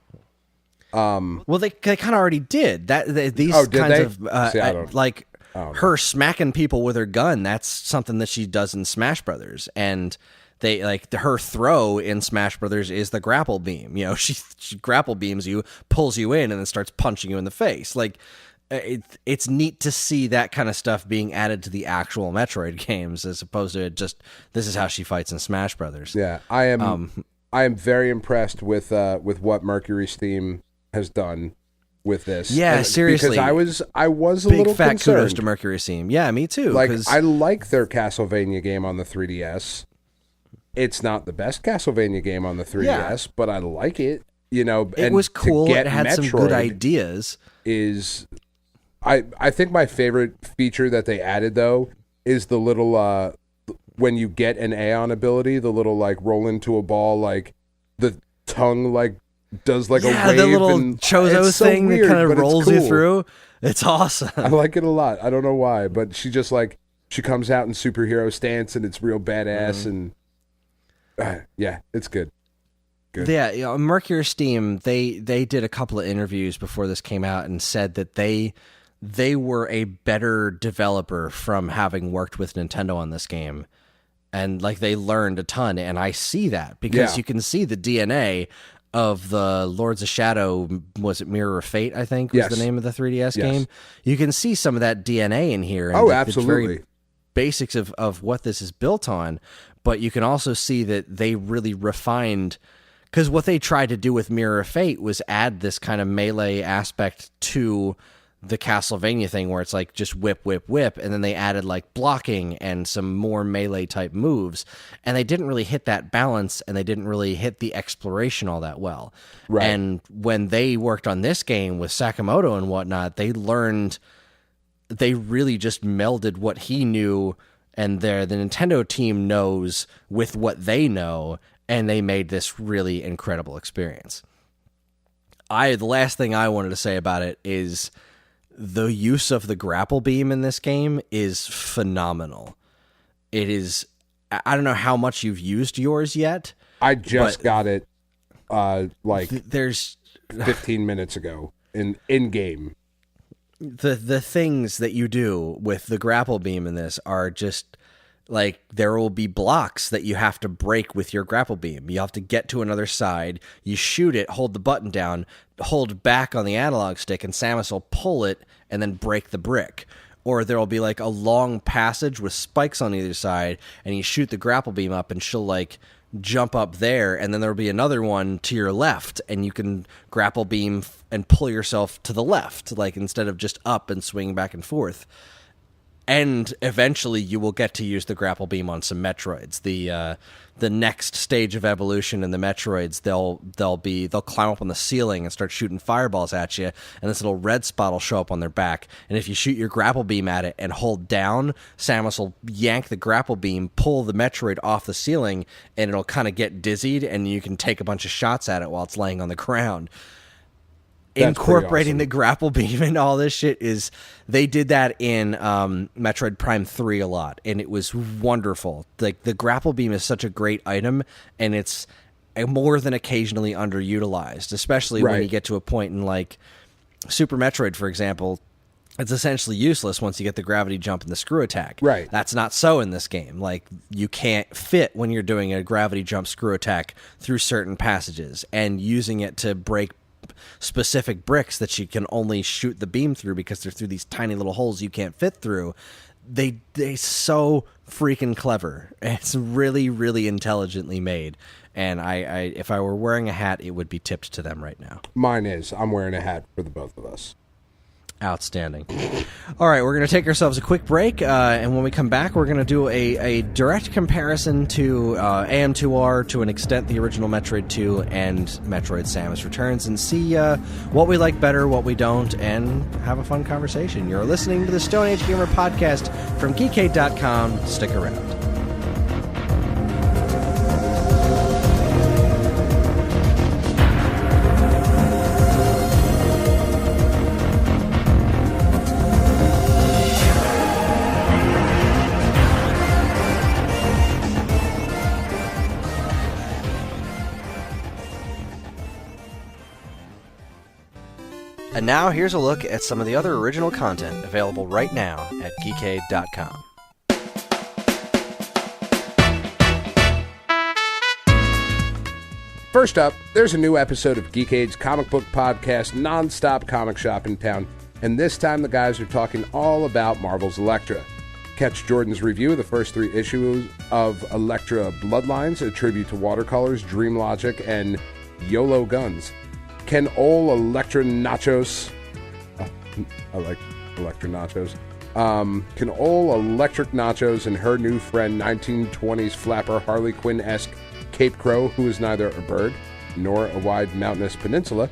Well, they kind of already did that. These kinds of like her smacking people with her gun. That's something that she does in Smash Brothers, and they like her throw in Smash Brothers is the grapple beam. You know, she grapple beams you, pulls you in, and then starts punching you in the face. Like it's neat to see that kind of stuff being added to the actual Metroid games, as opposed to just this is how she fights in Smash Brothers. Yeah, I am very impressed with what Mercury's theme has done with this. Yeah, and seriously. Because I was a big little fat concerned. kudos to Mercury's theme. Yeah, me too. Like I like their Castlevania game on the 3DS. It's not the best Castlevania game on the 3DS, but I like it. You know, it was cool. It had Metroid some good ideas. I think my favorite feature that they added though is the little when you get an Aeon ability, the little like roll into a ball, like the tongue like does like a wave, the little and Chozo thing that kind of rolls you through. It's awesome. I like it a lot. I don't know why, but she just like she comes out in superhero stance and it's real badass and yeah, it's good. Good. Yeah, Mercury Steam, they did a couple of interviews before this came out and said that they were a better developer from having worked with Nintendo on this game. and like they learned a ton, and I see that because you can see the DNA of the Lords of Shadow. Was it Mirror of Fate, I think was the name of the 3DS game? You can see some of that DNA in here. And absolutely. The very basics of what this is built on, but you can also see that they really refined, because what they tried to do with Mirror of Fate was add this kind of melee aspect to the Castlevania thing where it's like just whip, whip, whip, and then they added like blocking and some more melee type moves, and they didn't really hit that balance, and they didn't really hit the exploration all that well. Right. And when they worked on this game with Sakamoto and whatnot, they really just melded what he knew and the Nintendo team knows with what they know, and they made this really incredible experience. The last thing I wanted to say about it is the use of the grapple beam in this game is phenomenal. It is, I don't know how much you've used yours yet. I just got it there's 15 minutes ago in game. The things that you do with the grapple beam in this are just like, there will be blocks that you have to break with your grapple beam. You have to get to another side, you shoot it, hold the button down, hold back on the analog stick, and Samus will pull it and then break the brick. Or there will be like a long passage with spikes on either side, and you shoot the grapple beam up and she'll like jump up there, and then there'll be another one to your left, and you can grapple beam and pull yourself to the left, like instead of just up and swinging back and forth. And eventually you will get to use the grapple beam on some Metroids. The next stage of evolution in the Metroids, they'll climb up on the ceiling and start shooting fireballs at you, and this little red spot will show up on their back. And if you shoot your grapple beam at it and hold down, Samus will yank the grapple beam, pull the Metroid off the ceiling, and it'll kind of get dizzied, and you can take a bunch of shots at it while it's laying on the ground. That's incorporating the grapple beam and all this shit they did that in Metroid Prime 3 a lot, and it was wonderful. Like, the grapple beam is such a great item, and it's more than occasionally underutilized, especially when you get to a point in like Super Metroid, for example. It's essentially useless once you get the gravity jump and the screw attack. Right. That's not so in this game. Like, you can't fit when you're doing a gravity jump screw attack through certain passages, and using it to break specific bricks that you can only shoot the beam through because they're through these tiny little holes you can't fit through. They so freaking clever. It's really, really intelligently made. And I if I were wearing a hat, it would be tipped to them right now. Mine is. I'm wearing a hat for the both of us. Outstanding. All right, we're going to take ourselves a quick break, and when we come back, we're going to do a direct comparison to AM2R, to an extent the original Metroid 2 and Metroid Samus Returns, and see what we like better, what we don't, and have a fun conversation. You're listening to the Stone Age Gamer podcast from Geekade.com. Stick around. And now, here's a look at some of the other original content available right now at Geekade.com. First up, there's a new episode of Geekade's comic book podcast, Non-Stop Comic Shop in Town, and this time the guys are talking all about Marvel's Elektra. Catch Jordan's review of the first 3 issues of Elektra Bloodlines, a tribute to watercolors, Dream Logic, and YOLO guns. Can all Elektra Nachos... I like Elektra Nachos. Can all Electric Nachos and her new friend 1920s flapper Harley Quinn-esque Cape Crow, who is neither a bird nor a wide mountainous peninsula,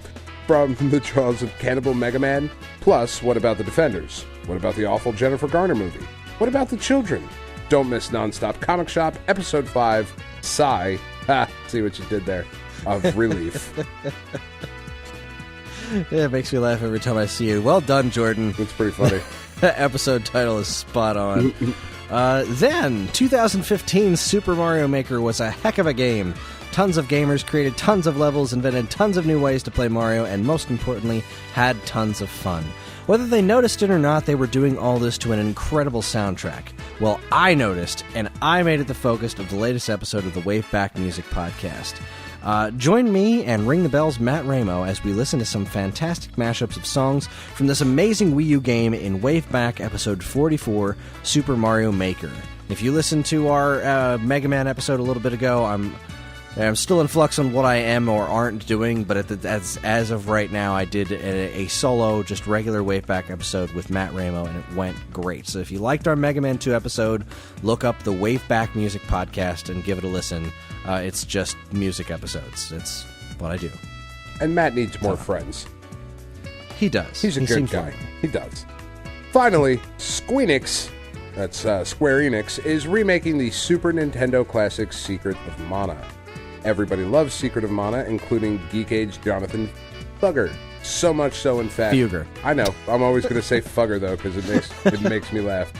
from the jaws of Cannibal Mega Man? Plus, what about the Defenders? What about the awful Jennifer Garner movie? What about the children? Don't miss Nonstop Comic Shop, Episode 5, Sigh. Ha, see what you did there. Of Relief. Yeah, it makes me laugh every time I see it. Well done, Jordan. It's pretty funny. That episode title is spot on. Then, 2015 Super Mario Maker was a heck of a game. Tons of gamers created tons of levels, invented tons of new ways to play Mario, and most importantly, had tons of fun. Whether they noticed it or not, they were doing all this to an incredible soundtrack. Well, I noticed, and I made it the focus of the latest episode of the Wave Back Music Podcast. Join me and Ring the Bell's Matt Ramo as we listen to some fantastic mashups of songs from this amazing Wii U game in Wave Back episode 44, Super Mario Maker. If you listened to our Mega Man episode a little bit ago, I'm still in flux on what I am or aren't doing, but as of right now, I did a solo, just regular Wave Back episode with Matt Ramo, and it went great. So if you liked our Mega Man 2 episode, look up the Wave Back Music Podcast and give it a listen. It's just music episodes. It's what I do. And Matt needs more friends. He does. He's a good guy. He does. Finally, Squeenix, that's Square Enix, is remaking the Super Nintendo classic Secret of Mana. Everybody loves Secret of Mana, including Geek Age Jonathan Fugger. So much so, in fact... Fugger. I know. I'm always going to say Fugger, though, because it makes me laugh.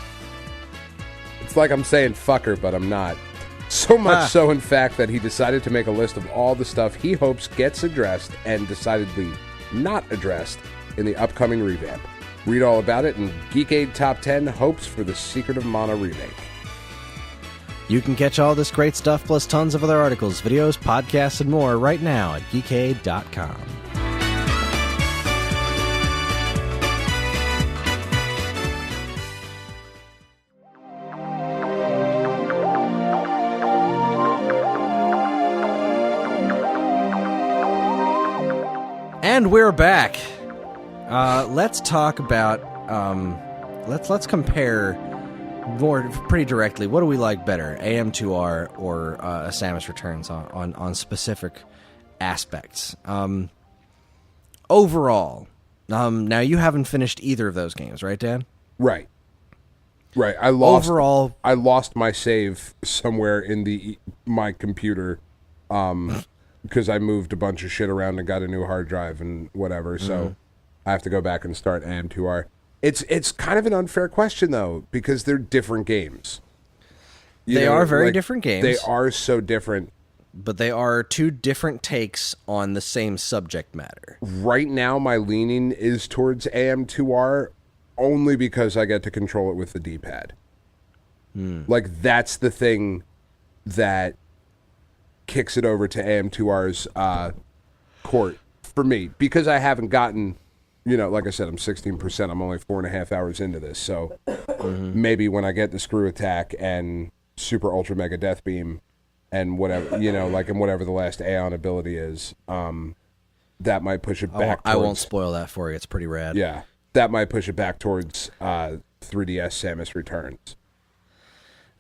It's like I'm saying fucker, but I'm not. So much so, in fact, that he decided to make a list of all the stuff he hopes gets addressed and decidedly not addressed in the upcoming revamp. Read all about it in Geekade Top 10 Hopes for the Secret of Mana remake. You can catch all this great stuff plus tons of other articles, videos, podcasts, and more right now at geekade.com. And we're back. Let's talk about. Let's compare pretty directly. What do we like better, AM2R or Samus Returns on specific aspects? Overall, now you haven't finished either of those games, right, Dan? Right. I lost my save somewhere in my computer. Because I moved a bunch of shit around and got a new hard drive and whatever, so I have to go back and start AM2R. It's kind of an unfair question, though, because they're different games. They are very different games. They are so different. But they are two different takes on the same subject matter. Right now, my leaning is towards AM2R only because I get to control it with the D-pad. Like, that's the thing that kicks it over to AM2R's court for me, because I haven't gotten, like I said, I'm 16%. I'm only 4.5 hours into this, so maybe when I get the Screw Attack and Super Ultra Mega Death Beam and whatever, and whatever the last Aeon ability is, that might push it back. I won't spoil that for you. It's pretty rad. Yeah, that might push it back towards 3DS Samus Returns.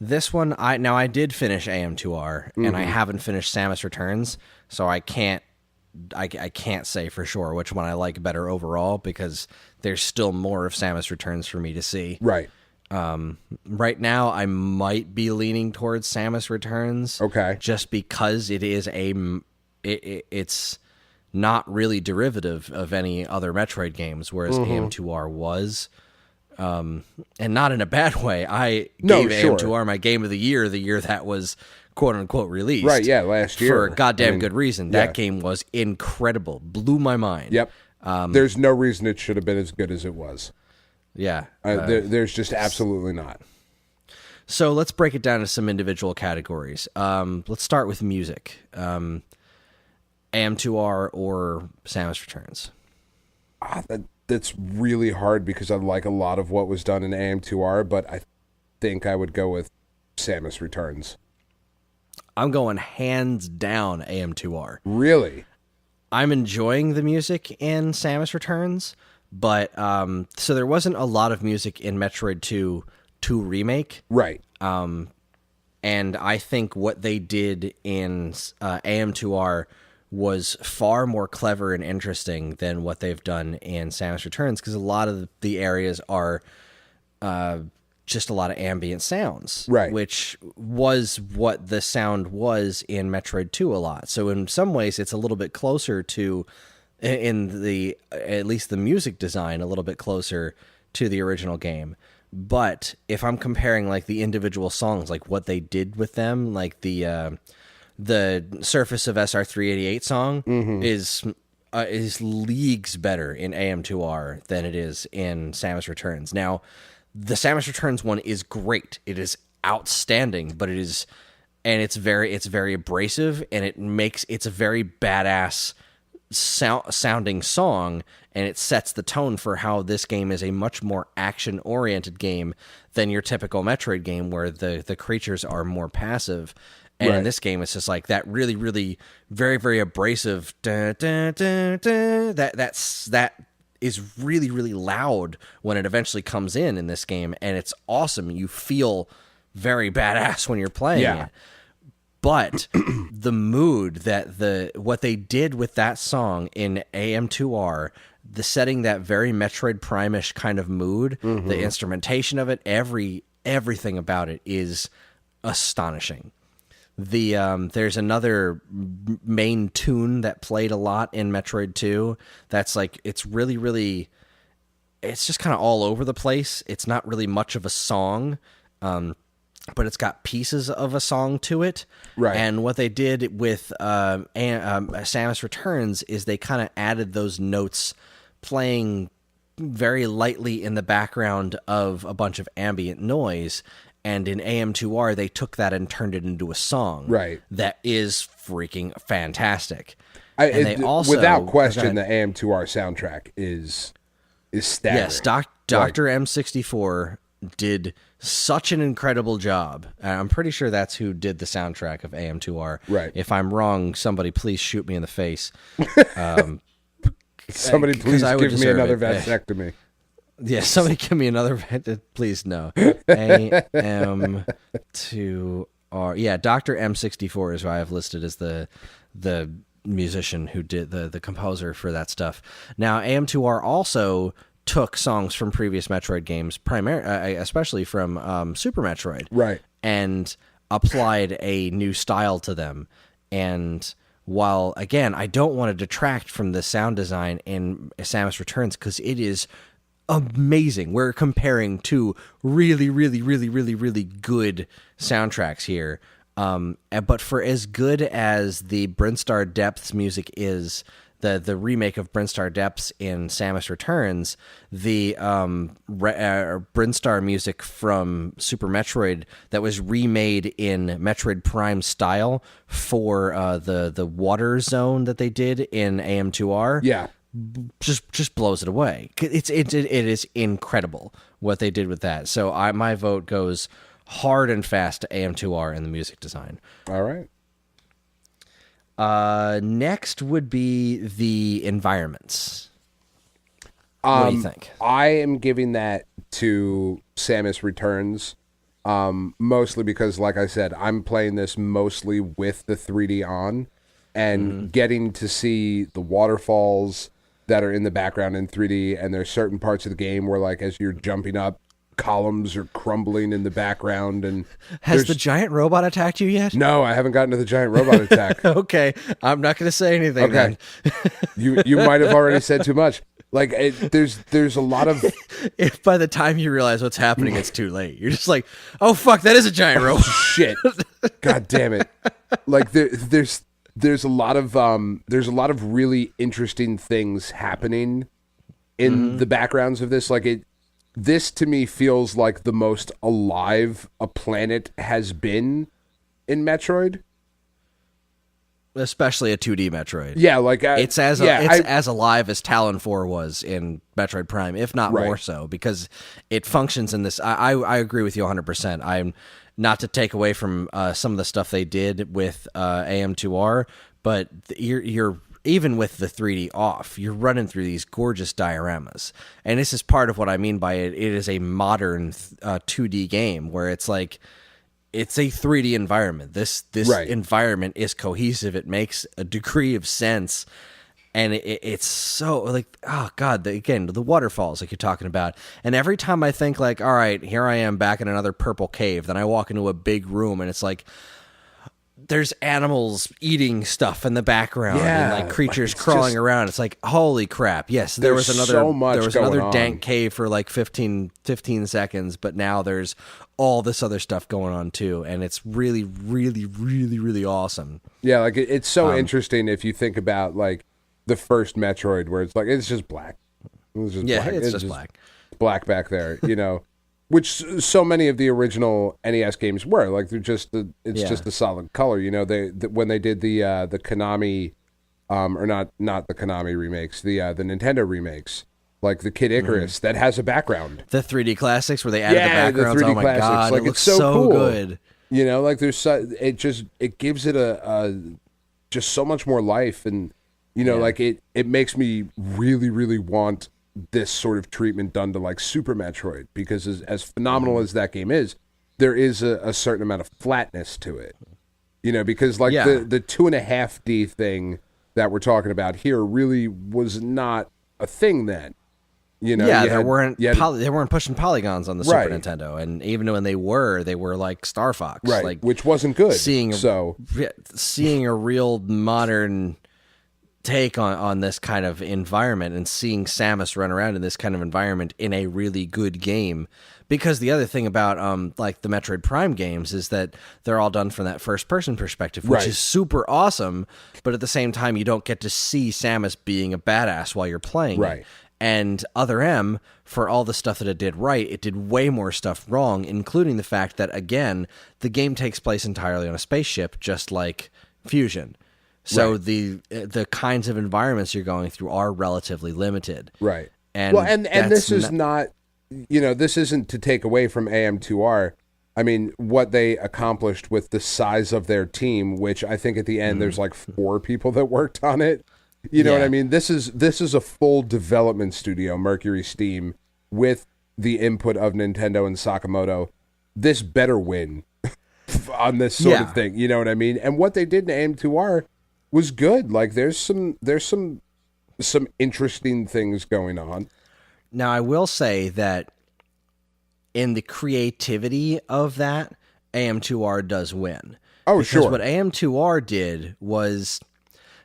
This one, I did finish AM2R, and I haven't finished Samus Returns, so I can't say for sure which one I like better overall, because there's still more of Samus Returns for me to see. Right. Right now, I might be leaning towards Samus Returns. Okay. Just because it is it's not really derivative of any other Metroid games, whereas AM2R was. And not in a bad way. I gave AM2R my game of the year that was quote-unquote released. Right, yeah, last year. For a goddamn good reason. That game was incredible. Blew my mind. Yep. There's no reason it should have been as good as it was. Yeah. There's just absolutely not. So let's break it down to some individual categories. Let's start with music. AM2R or Samus Returns? That's really hard because I like a lot of what was done in AM2R, but I think I would go with Samus Returns. I'm going hands down AM2R. Really? I'm enjoying the music in Samus Returns, but so there wasn't a lot of music in Metroid 2 Remake. Right. And I think what they did in AM2R was far more clever and interesting than what they've done in Samus Returns, because a lot of the areas are just a lot of ambient sounds, right? Which was what the sound was in Metroid 2 a lot. So in some ways, it's a little bit closer to, at least the music design, a little bit closer to the original game. But if I'm comparing like the individual songs, like what they did with them, like the Surface of SR388 song is is leagues better in AM2R than it is in Samus Returns. Now, the Samus Returns one is great. It is outstanding, but it's very abrasive, and it's a very badass sounding song, and it sets the tone for how this game is a much more action oriented game than your typical Metroid game, where the creatures are more passive. And in this game, it's just like that really, really, very, very abrasive. That is really, really loud when it eventually comes in this game, and it's awesome. You feel very badass when you're playing it. But the mood what they did with that song in AM2R, the setting that very Metroid Prime-ish kind of mood, the instrumentation of it, everything about it is astonishing. There's another main tune that played a lot in Metroid 2 that's like, it's really, really, it's just kind of all over the place. It's not really much of a song, but it's got pieces of a song to it. Right. And what they did with Samus Returns is they kind of added those notes playing very lightly in the background of a bunch of ambient noise. And in AM2R, they took that and turned it into a song. Right. That is freaking fantastic. Without question, the AM2R soundtrack is staggering. Yes, Dr. M64 did such an incredible job. I'm pretty sure that's who did the soundtrack of AM2R. Right. If I'm wrong, somebody please shoot me in the face. Somebody please give me another vasectomy. Yeah, somebody give me another. Please, no. AM2R. Yeah, Dr. M64 is who I have listed as the musician who did the composer for that stuff. Now, AM2R also took songs from previous Metroid games, especially from Super Metroid, right, and applied a new style to them. And while, again, I don't want to detract from the sound design in Samus Returns because it is amazing. We're comparing two really, really, really, really, really good soundtracks here. But for as good as the Brinstar Depths music is, the remake of Brinstar Depths in Samus Returns, the Brinstar music from Super Metroid that was remade in Metroid Prime style for the water zone that they did in AM2R. Yeah. Just blows it away. It is incredible what they did with that. So my vote goes hard and fast to AM2R and the music design. All right. Next would be the environments. What do you think? I am giving that to Samus Returns, mostly because, like I said, I'm playing this mostly with the 3D on, and getting to see the waterfalls that are in the background in 3D, and there's certain parts of the game where, like, as you're jumping up, columns are crumbling in the background. And has the giant robot attacked you yet? No, I haven't gotten to the giant robot attack. Okay, I'm not going to say anything. Okay, then. you might have already said too much. Like, there's a lot of. If by the time you realize what's happening, it's too late. You're just like, oh fuck, that is a giant robot. Shit, god damn it! Like there's a lot of really interesting things happening in the backgrounds of this. Like this to me feels like the most alive a planet has been in Metroid, especially a 2D Metroid. Yeah, like it's as alive as Talon 4 was in Metroid Prime, if not more so, because it functions in this. I agree with you 100%. I'm not to take away from some of the stuff they did with AM2R, but you're even with the 3D off, you're running through these gorgeous dioramas. And this is part of what I mean by it. It is a modern 2D game where it's like, it's a 3D environment. This environment is cohesive. It makes a degree of sense. And it's so like, oh God, the waterfalls like you're talking about. And every time I think like, all right, here I am back in another purple cave. Then I walk into a big room and it's like, there's animals eating stuff in the background and like creatures crawling around. It's like, holy crap. Yes, there was another dank cave for like 15 seconds, but now there's all this other stuff going on too. And it's really, really, really, really awesome. Yeah, like it's so interesting if you think about like the first Metroid, where it's like it's just black. It's just black. It's just black. Black back there, which so many of the original NES games were. Like they're just just a solid color. When they did the Konami, or not the Konami remakes, the Nintendo remakes, like the Kid Icarus that has a background. The 3D classics where they added the backgrounds. The 3D oh my classics. god, Like it looks it's so cool. good. Like there's it gives it a just so much more life, and like it makes me really, really want this sort of treatment done to like Super Metroid, because as phenomenal as that game is, there is a certain amount of flatness to it. Because like the 2.5D thing that we're talking about here really was not a thing then. They weren't pushing polygons on the Super Nintendo, and even when they were like Star Fox, right? Like which wasn't good. Seeing a real modern take on this kind of environment, and seeing Samus run around in this kind of environment in a really good game. Because the other thing about like the Metroid Prime games is that they're all done from that first person perspective, which is super awesome. But at the same time, you don't get to see Samus being a badass while you're playing. Right. And Other M, for all the stuff that it did right, it did way more stuff wrong, including the fact that, again, the game takes place entirely on a spaceship, just like Fusion. So the kinds of environments you're going through are relatively limited. Right. And this is not, this isn't to take away from AM2R. I mean, what they accomplished with the size of their team, which I think at the end there's like 4 people that worked on it. You know what I mean? This is a full development studio, Mercury Steam, with the input of Nintendo and Sakamoto. This better win on this sort of thing. You know what I mean? And what they did in AM2R was good. Like there's some interesting things going on. Now I will say that in the creativity of that, AM2R does win. Oh, because sure. What AM2R did was,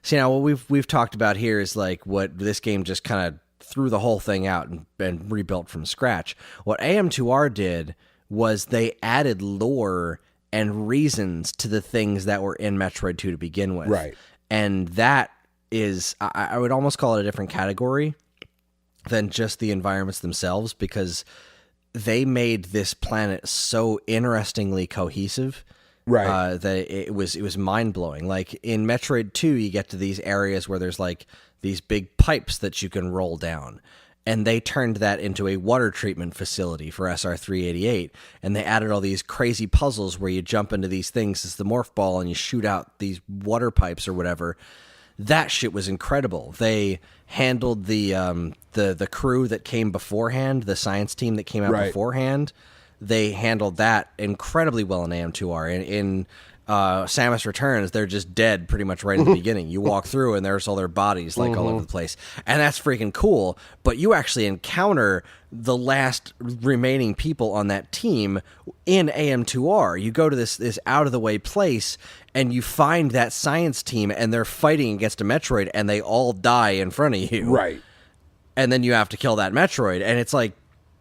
see, now what we've talked about here is like what this game just kind of threw the whole thing out and rebuilt from scratch. What AM2R did was they added lore and reasons to the things that were in Metroid 2 to begin with. Right. And that is, I would almost call it a different category than just the environments themselves, because they made this planet so interestingly cohesive. Right. That it was mind-blowing. Like in Metroid 2, you get to these areas where there's like these big pipes that you can roll down, and they turned that into a water treatment facility for SR388, and they added all these crazy puzzles where you jump into these things as the morph ball and you shoot out these water pipes or whatever. That shit was incredible. They handled the crew that came beforehand, the science team that came out beforehand. They handled that incredibly well in AM2R. In Samus Returns, they're just dead pretty much right in the beginning. You walk through and there's all their bodies like all over the place. And that's freaking cool. But you actually encounter the last remaining people on that team in AM2R. You go to this out-of-the-way place and you find that science team and they're fighting against a Metroid and they all die in front of you. Right. And then you have to kill that Metroid. And it's like,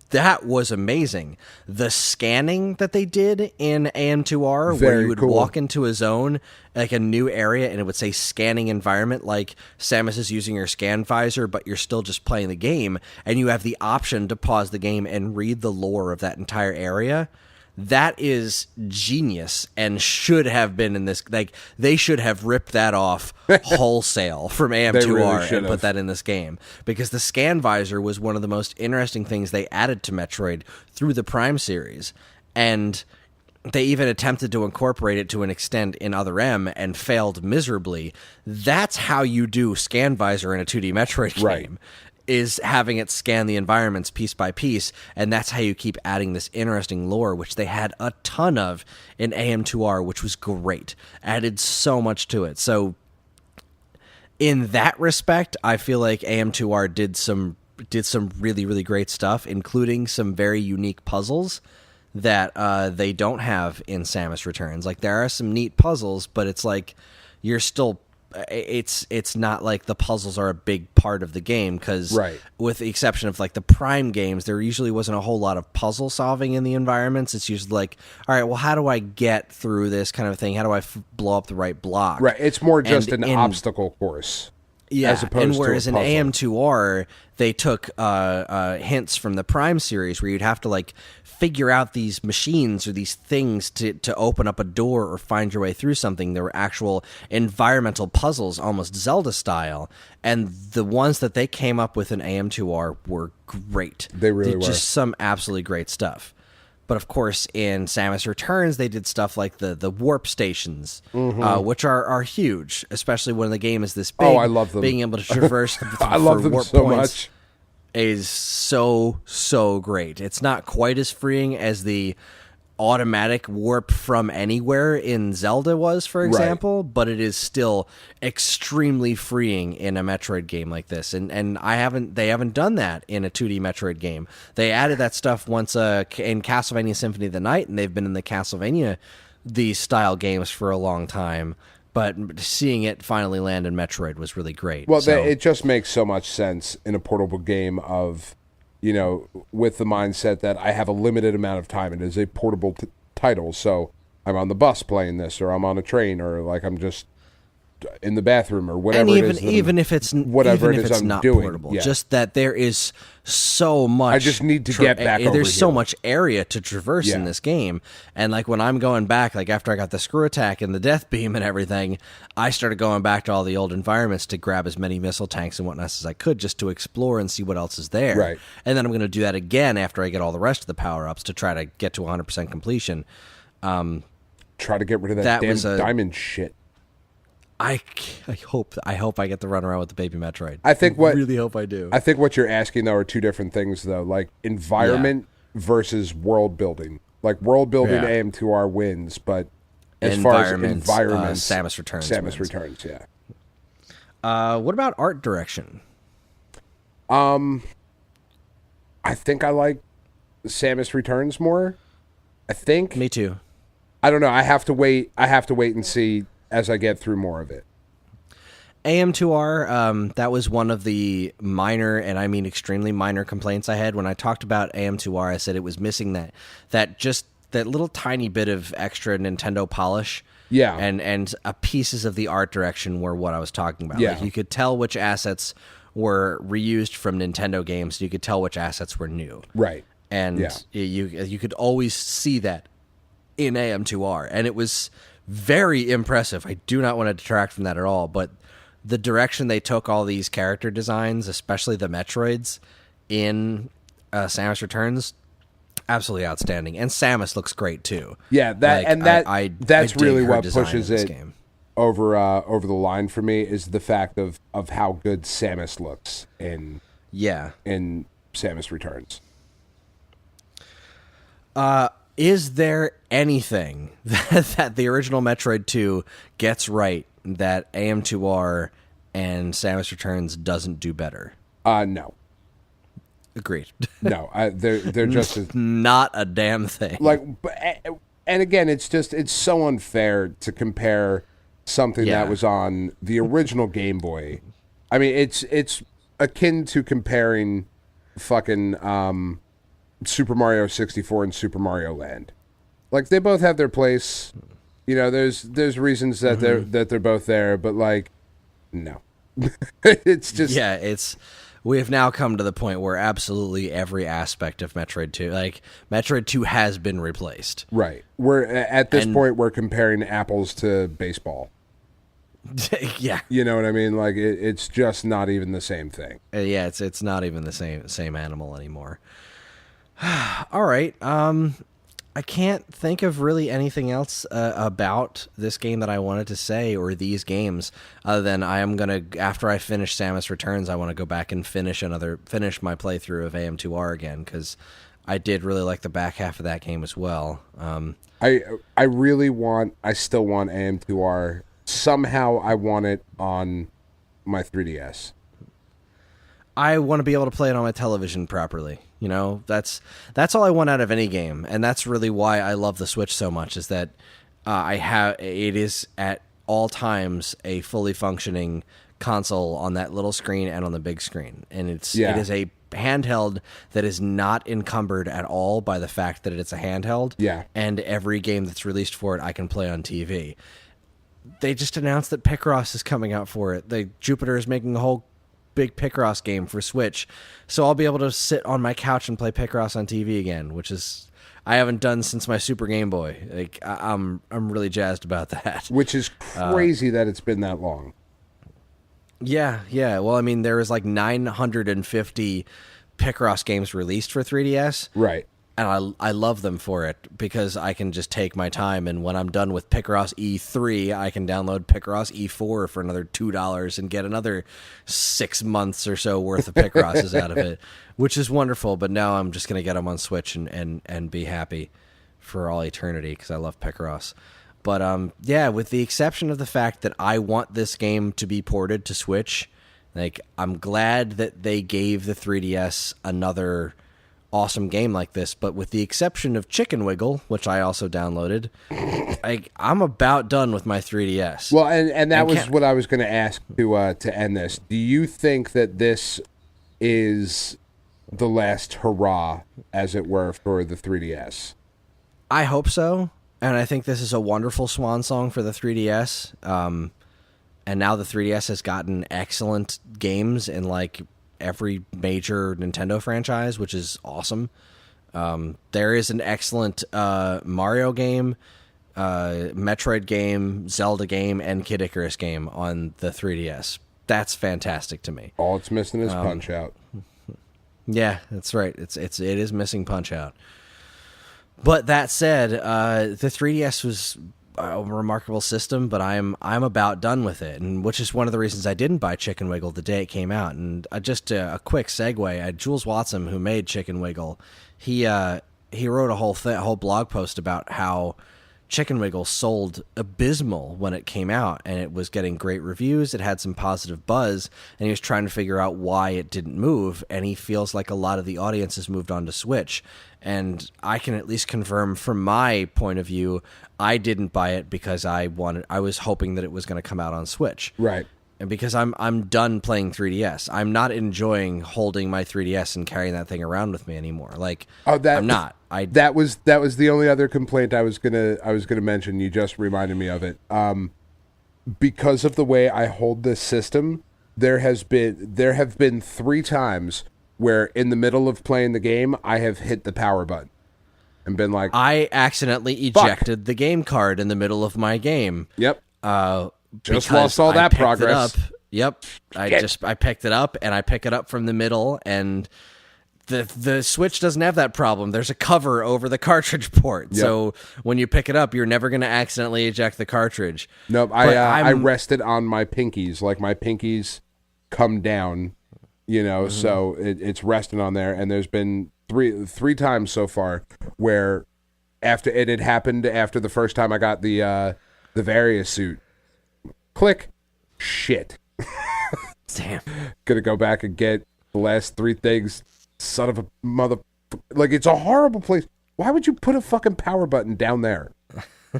that was amazing. The scanning that they did in AM2R, where you would walk into a zone, like a new area, and it would say scanning environment, like Samus is using her scan visor, but you're still just playing the game, and you have the option to pause the game and read the lore of that entire area. That is genius and should have been in this. Like, they should have ripped that off wholesale from AM2R and put that in this game, because the scan visor was one of the most interesting things they added to Metroid through the Prime series. And they even attempted to incorporate it to an extent in Other M and failed miserably. That's how you do scan visor in a 2D Metroid game. Is having it scan the environments piece by piece, and that's how you keep adding this interesting lore, which they had a ton of in AM2R, which was great. Added so much to it. So in that respect, I feel like AM2R did some really, really great stuff, including some very unique puzzles that they don't have in Samus Returns. Like, there are some neat puzzles, but it's like you're still... It's not like the puzzles are a big part of the game, because with the exception of like the Prime games, there usually wasn't a whole lot of puzzle solving in the environments. It's usually like, all right, well, how do I get through this kind of thing? How do I blow up the right block? Right. It's more just an obstacle course. Yeah, as opposed and whereas to in a puzzle. AM2R, they took hints from the Prime series where you'd have to like figure out these machines or these things to open up a door or find your way through something. There were actual environmental puzzles, almost Zelda style, and the ones that they came up with in AM2R were great. They really were. Just some absolutely great stuff. But of course, in Samus Returns, they did stuff like the warp stations, which are huge, especially when the game is this big. Oh, I love them. Being able to traverse I love them warp so points much. is so great. It's not quite as freeing as the automatic warp from anywhere in Zelda was, for example, but it is still extremely freeing in a Metroid game like this. And they haven't done that in a 2D Metroid game. They added that stuff once in Castlevania Symphony of the Night, and they've been in the Castlevania these style games for a long time. But seeing it finally land in Metroid was really great. Well, it just makes so much sense in a portable game of, with the mindset that I have a limited amount of time. It is a portable title, so I'm on the bus playing this, or I'm on a train, or like I'm just in the bathroom, or whatever. And it is even if it's I'm not doing. portable, Yeah. just that there is so much. I just need to get back over There's so here. much area to traverse in Yeah. this game, and like when I'm going back, like after I got the screw attack and the death beam and everything, I started going back to all the old environments to grab as many missile tanks and whatnot as I could, just to explore and see what else is there. Right. And then I'm going to do that again after I get all the rest of the power ups to try to get to 100% completion. Try to get rid of that That damn was diamond shit. I hope I get to run around with the baby Metroid. I really hope I do. I think what you're asking though are two different things though, like environment versus world building. Like world building, Yeah. AM2R wins, but as far as environments, Samus Returns. Samus wins. Returns, yeah. What about art direction? I think I like Samus Returns more. I think. Me too. I don't know. I have to wait and see as I get through more of it. AM2R, that was one of the minor, and I mean extremely minor complaints I had when I talked about AM2R. I said it was missing that little tiny bit of extra Nintendo polish. Yeah. And pieces of the art direction were what I was talking about. Yeah. Like you could tell which assets were reused from Nintendo games. You could tell which assets were new. Right. And Yeah. you could always see that in AM2R, and it was very impressive. I do not want to detract from that at all, but the direction they took all these character designs, especially the Metroids in Samus Returns, absolutely outstanding. And Samus looks great too. Yeah, that's I dig really her what design pushes in this it game. over the line for me is the fact of how good Samus looks in Samus Returns. Is there anything that the original Metroid 2 gets right that AM2R and Samus Returns doesn't do better? No. Agreed. No, they're just as, not a damn thing. and again, it's so unfair to compare something Yeah. that was on the original Game Boy. I mean, it's akin to comparing fucking Super Mario 64 and Super Mario Land. Like they both have their place. There's reasons that they're both there, but like, no, it's just we have now come to the point where absolutely every aspect of Metroid 2, like Metroid 2 has been replaced. Right. We're at this point we're comparing apples to baseball. Yeah. You know what I mean? Like it's just not even the same thing. Yeah, it's not even the same animal anymore. All right. I can't think of really anything else about this game that I wanted to say, or these games, other than I am gonna, after I finish Samus Returns, I want to go back and finish my playthrough of AM2R again, because I did really like the back half of that game as well. I still want AM2R. Somehow I want it on my 3DS. I want to be able to play it on my television properly. That's all I want out of any game, and that's really why I love the Switch so much. Is that it is at all times a fully functioning console on that little screen and on the big screen, and it is a handheld that is not encumbered at all by the fact that it's a handheld. Yeah, and every game that's released for it, I can play on TV. they just announced that Picross is coming out for it. Jupiter is making a whole big Picross game for Switch, so I'll be able to sit on my couch and play Picross on TV again, which is I haven't done since my Super Game Boy. Like I'm really jazzed about that. Which is crazy that it's been that long. Yeah. Well, I mean, there was like 950 Picross games released for 3DS. Right. And I love them for it because I can just take my time, and when I'm done with Picross E3, I can download Picross E4 for another $2 and get another 6 months or so worth of Picrosses out of it, which is wonderful. But now I'm just going to get them on Switch and be happy for all eternity because I love Picross. But yeah, with the exception of the fact that I want this game to be ported to Switch, like I'm glad that they gave the 3DS another awesome game like this, but with the exception of Chicken Wiggle, which I also downloaded, I'm about done with my 3DS. Well, and that was what I was going to ask to end this. Do you think that this is the last hurrah, as it were, for the 3DS? I hope so, and I think this is a wonderful swan song for the 3DS. And now the 3DS has gotten excellent games in like every major Nintendo franchise, which is awesome. There is an excellent Mario game, Metroid game, Zelda game, and Kid Icarus game on the 3DS. That's fantastic to me. All it's missing is Punch Out. Yeah, that's right. It is missing Punch Out. But that said, the 3DS was a remarkable system, but I'm about done with it, and which is one of the reasons I didn't buy Chicken Wiggle the day it came out. And just a quick segue, Jules Watson, who made Chicken Wiggle, he wrote a whole blog post about how Chicken Wiggle sold abysmal when it came out, and it was getting great reviews. It had some positive buzz, and he was trying to figure out why it didn't move, and he feels like a lot of the audience has moved on to Switch. And I can at least confirm from my point of view, I didn't buy it because I was hoping that it was going to come out on Switch. Right. And because I'm done playing 3DS. I'm not enjoying holding my 3DS and carrying that thing around with me anymore. Like I'm not. That was the only other complaint I was gonna mention. You just reminded me of it. Because of the way I hold this system, there have been 3 times where in the middle of playing the game, I have hit the power button and been like, I accidentally ejected the game card in the middle of my game. Yep. Just lost all that progress. Yep. I picked it up, and I pick it up from the middle, and the Switch doesn't have that problem. There's a cover over the cartridge port. Yep. So when you pick it up, you're never going to accidentally eject the cartridge. Nope. I rested on my pinkies. Like my pinkies come down, so it's resting on there. And there's been three times so far where after it had happened after the first time I got the Various suit. Click. Shit. Damn. Gonna go back and get the last 3 things. Son of a mother. Like, it's a horrible place. Why would you put a fucking power button down there?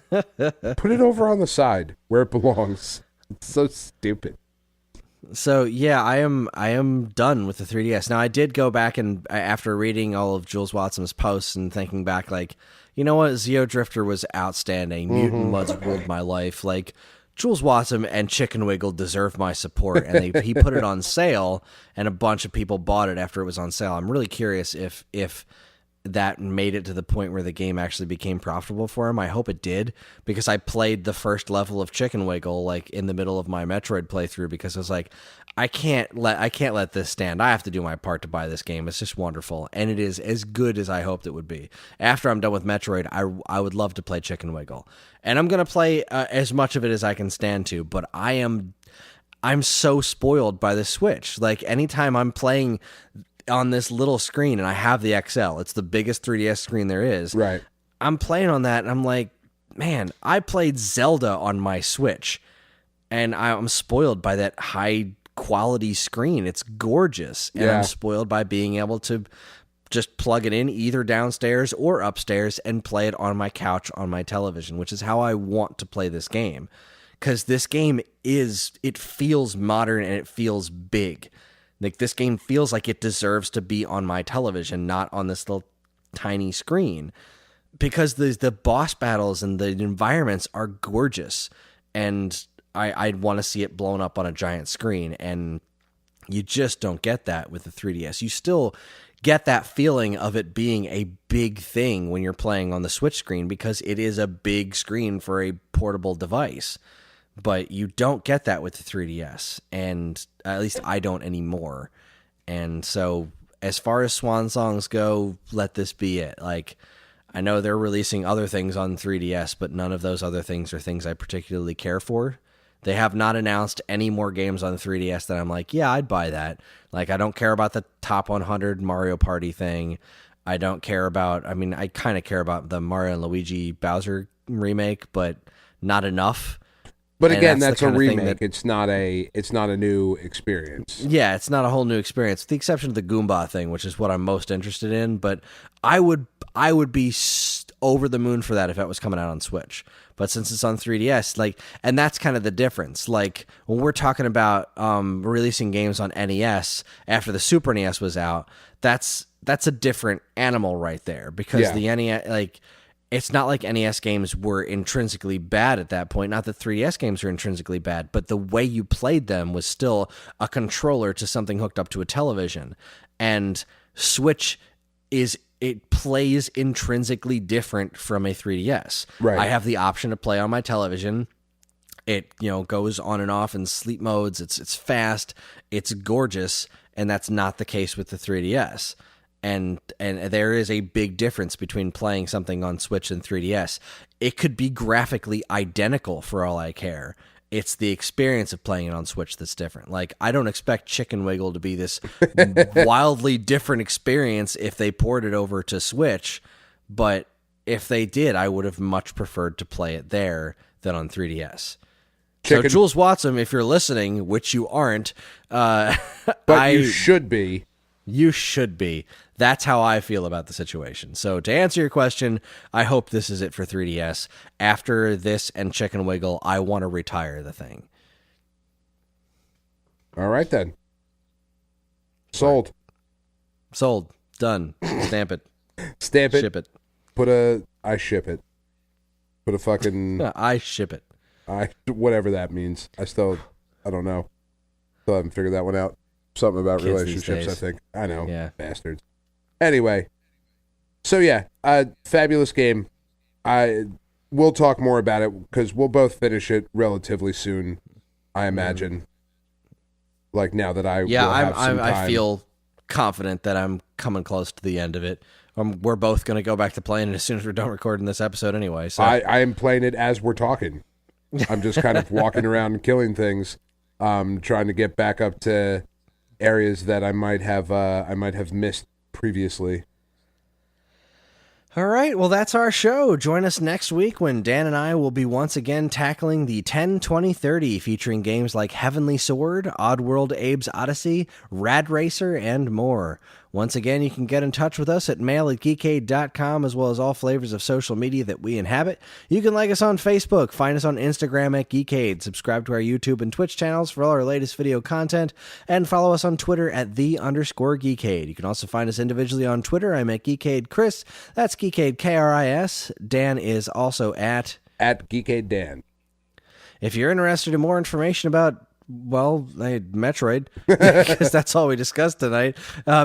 Put it over on the side where it belongs. It's so stupid. So yeah, I am done with the 3DS. Now I did go back and after reading all of Jules Watson's posts and thinking back, like, you know what, Zeo Drifter was outstanding. Mutant Mudds ruled my life. Like, Jules Watson and Chicken Wiggle deserve my support, and he put it on sale, and a bunch of people bought it after it was on sale. I'm really curious if that made it to the point where the game actually became profitable for him. I hope it did, because I played the first level of Chicken Wiggle like in the middle of my Metroid playthrough, because I was like, I can't let this stand. I have to do my part to buy this game. It's just wonderful, and it is as good as I hoped it would be. After I'm done with Metroid, I would love to play Chicken Wiggle, and I'm gonna play as much of it as I can stand to. But I'm so spoiled by the Switch. Like, anytime I'm playing on this little screen, and I have the XL, it's the biggest 3DS screen there is. Right. I'm playing on that, and I'm like, man, I played Zelda on my Switch, and I'm spoiled by that high quality screen. It's gorgeous, and I'm spoiled by being able to just plug it in either downstairs or upstairs and play it on my couch on my television, which is how I want to play this game, because this game it feels modern and it feels big. Like, this game feels like it deserves to be on my television, not on this little tiny screen, because the boss battles and the environments are gorgeous. and I'd want to see it blown up on a giant screen, and you just don't get that with the 3DS. You still get that feeling of it being a big thing when you're playing on the Switch screen because it is a big screen for a portable device. But you don't get that with the 3DS, and at least I don't anymore. And so as far as Swan Songs go, let this be it. Like, I know they're releasing other things on 3DS, but none of those other things are things I particularly care for. They have not announced any more games on the 3DS that I'm like, yeah, I'd buy that. Like, I don't care about the top 100 Mario Party thing. I don't care about, I mean, I kind of care about the Mario and Luigi Bowser remake, but not enough. But again, that's a remake. It's not a new experience. Yeah, it's not a whole new experience, with the exception of the Goomba thing, which is what I'm most interested in. But I would be over the moon for that if it was coming out on Switch. But since it's on 3DS, like, and that's kind of the difference. Like, when we're talking about releasing games on NES after the Super NES was out, that's a different animal right there, because the NES, like, it's not like NES games were intrinsically bad at that point. Not that 3DS games were intrinsically bad, but the way you played them was still a controller to something hooked up to a television. And Switch it plays intrinsically different from a 3DS. Right. I have the option to play on my television. It, goes on and off in sleep modes. It's fast. It's gorgeous. And that's not the case with the 3DS. And there is a big difference between playing something on Switch and 3DS. It could be graphically identical for all I care. It's the experience of playing it on Switch that's different. Like, I don't expect Chicken Wiggle to be this wildly different experience if they poured it over to Switch, but if they did, I would have much preferred to play it there than on 3DS. So, Jules Watson, if you're listening, which you aren't, but you should be. You should be. That's how I feel about the situation. So to answer your question, I hope this is it for 3DS. After this and Chicken Wiggle, I want to retire the thing. All right, then. Sold. Sold. Done. Stamp it. Stamp it. Ship it. I ship it. Put a fucking... I ship it. Whatever that means. I don't know. Still haven't figured that one out. Something about Kids relationships, I think. I know. Yeah. Bastards. Anyway. So, yeah. Fabulous game. We'll talk more about it because we'll both finish it relatively soon, I imagine. Like, now that I will have some time. I feel confident that I'm coming close to the end of it. We're both going to go back to playing it as soon as we're done recording this episode anyway. So I am playing it as we're talking. I'm just kind of walking around and killing things, trying to get back up to areas that I might have missed previously. All right, well, that's our show. Join us next week when Dan and I will be once again tackling the 10-20-30, featuring games like Heavenly Sword, Oddworld Abe's Odyssey, Rad Racer, and more. Once again, you can get in touch with us at mail@geekade.com, as well as all flavors of social media that we inhabit. You can like us on Facebook, find us on Instagram at Geekade, subscribe to our YouTube and Twitch channels for all our latest video content, and follow us on Twitter at @_Geekade. You can also find us individually on Twitter. I'm at Geekade Kris. That's Geekade Kris. Dan is also at Geekade Dan. If you're interested in more information about Metroid, because that's all we discussed tonight,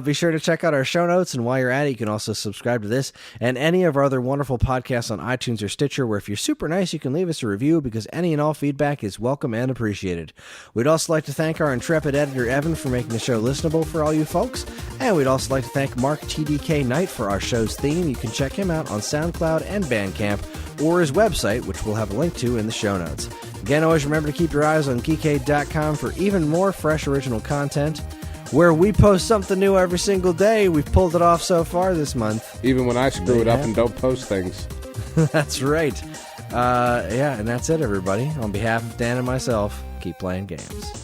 be sure to check out our show notes, and while you're at it, you can also subscribe to this and any of our other wonderful podcasts on iTunes or Stitcher, where if you're super nice, you can leave us a review, because any and all feedback is welcome and appreciated. We'd also like to thank our intrepid editor, Evan, for making the show listenable for all you folks, and we'd also like to thank Mark TDK Knight for our show's theme. You can check him out on SoundCloud and Bandcamp, or his website, which we'll have a link to in the show notes. Again, always remember to keep your eyes on Geekade.com for even more fresh original content, where we post something new every single day. We've pulled it off so far this month. Even when I screw it up and don't post things. That's right. And that's it, everybody. On behalf of Dan and myself, keep playing games.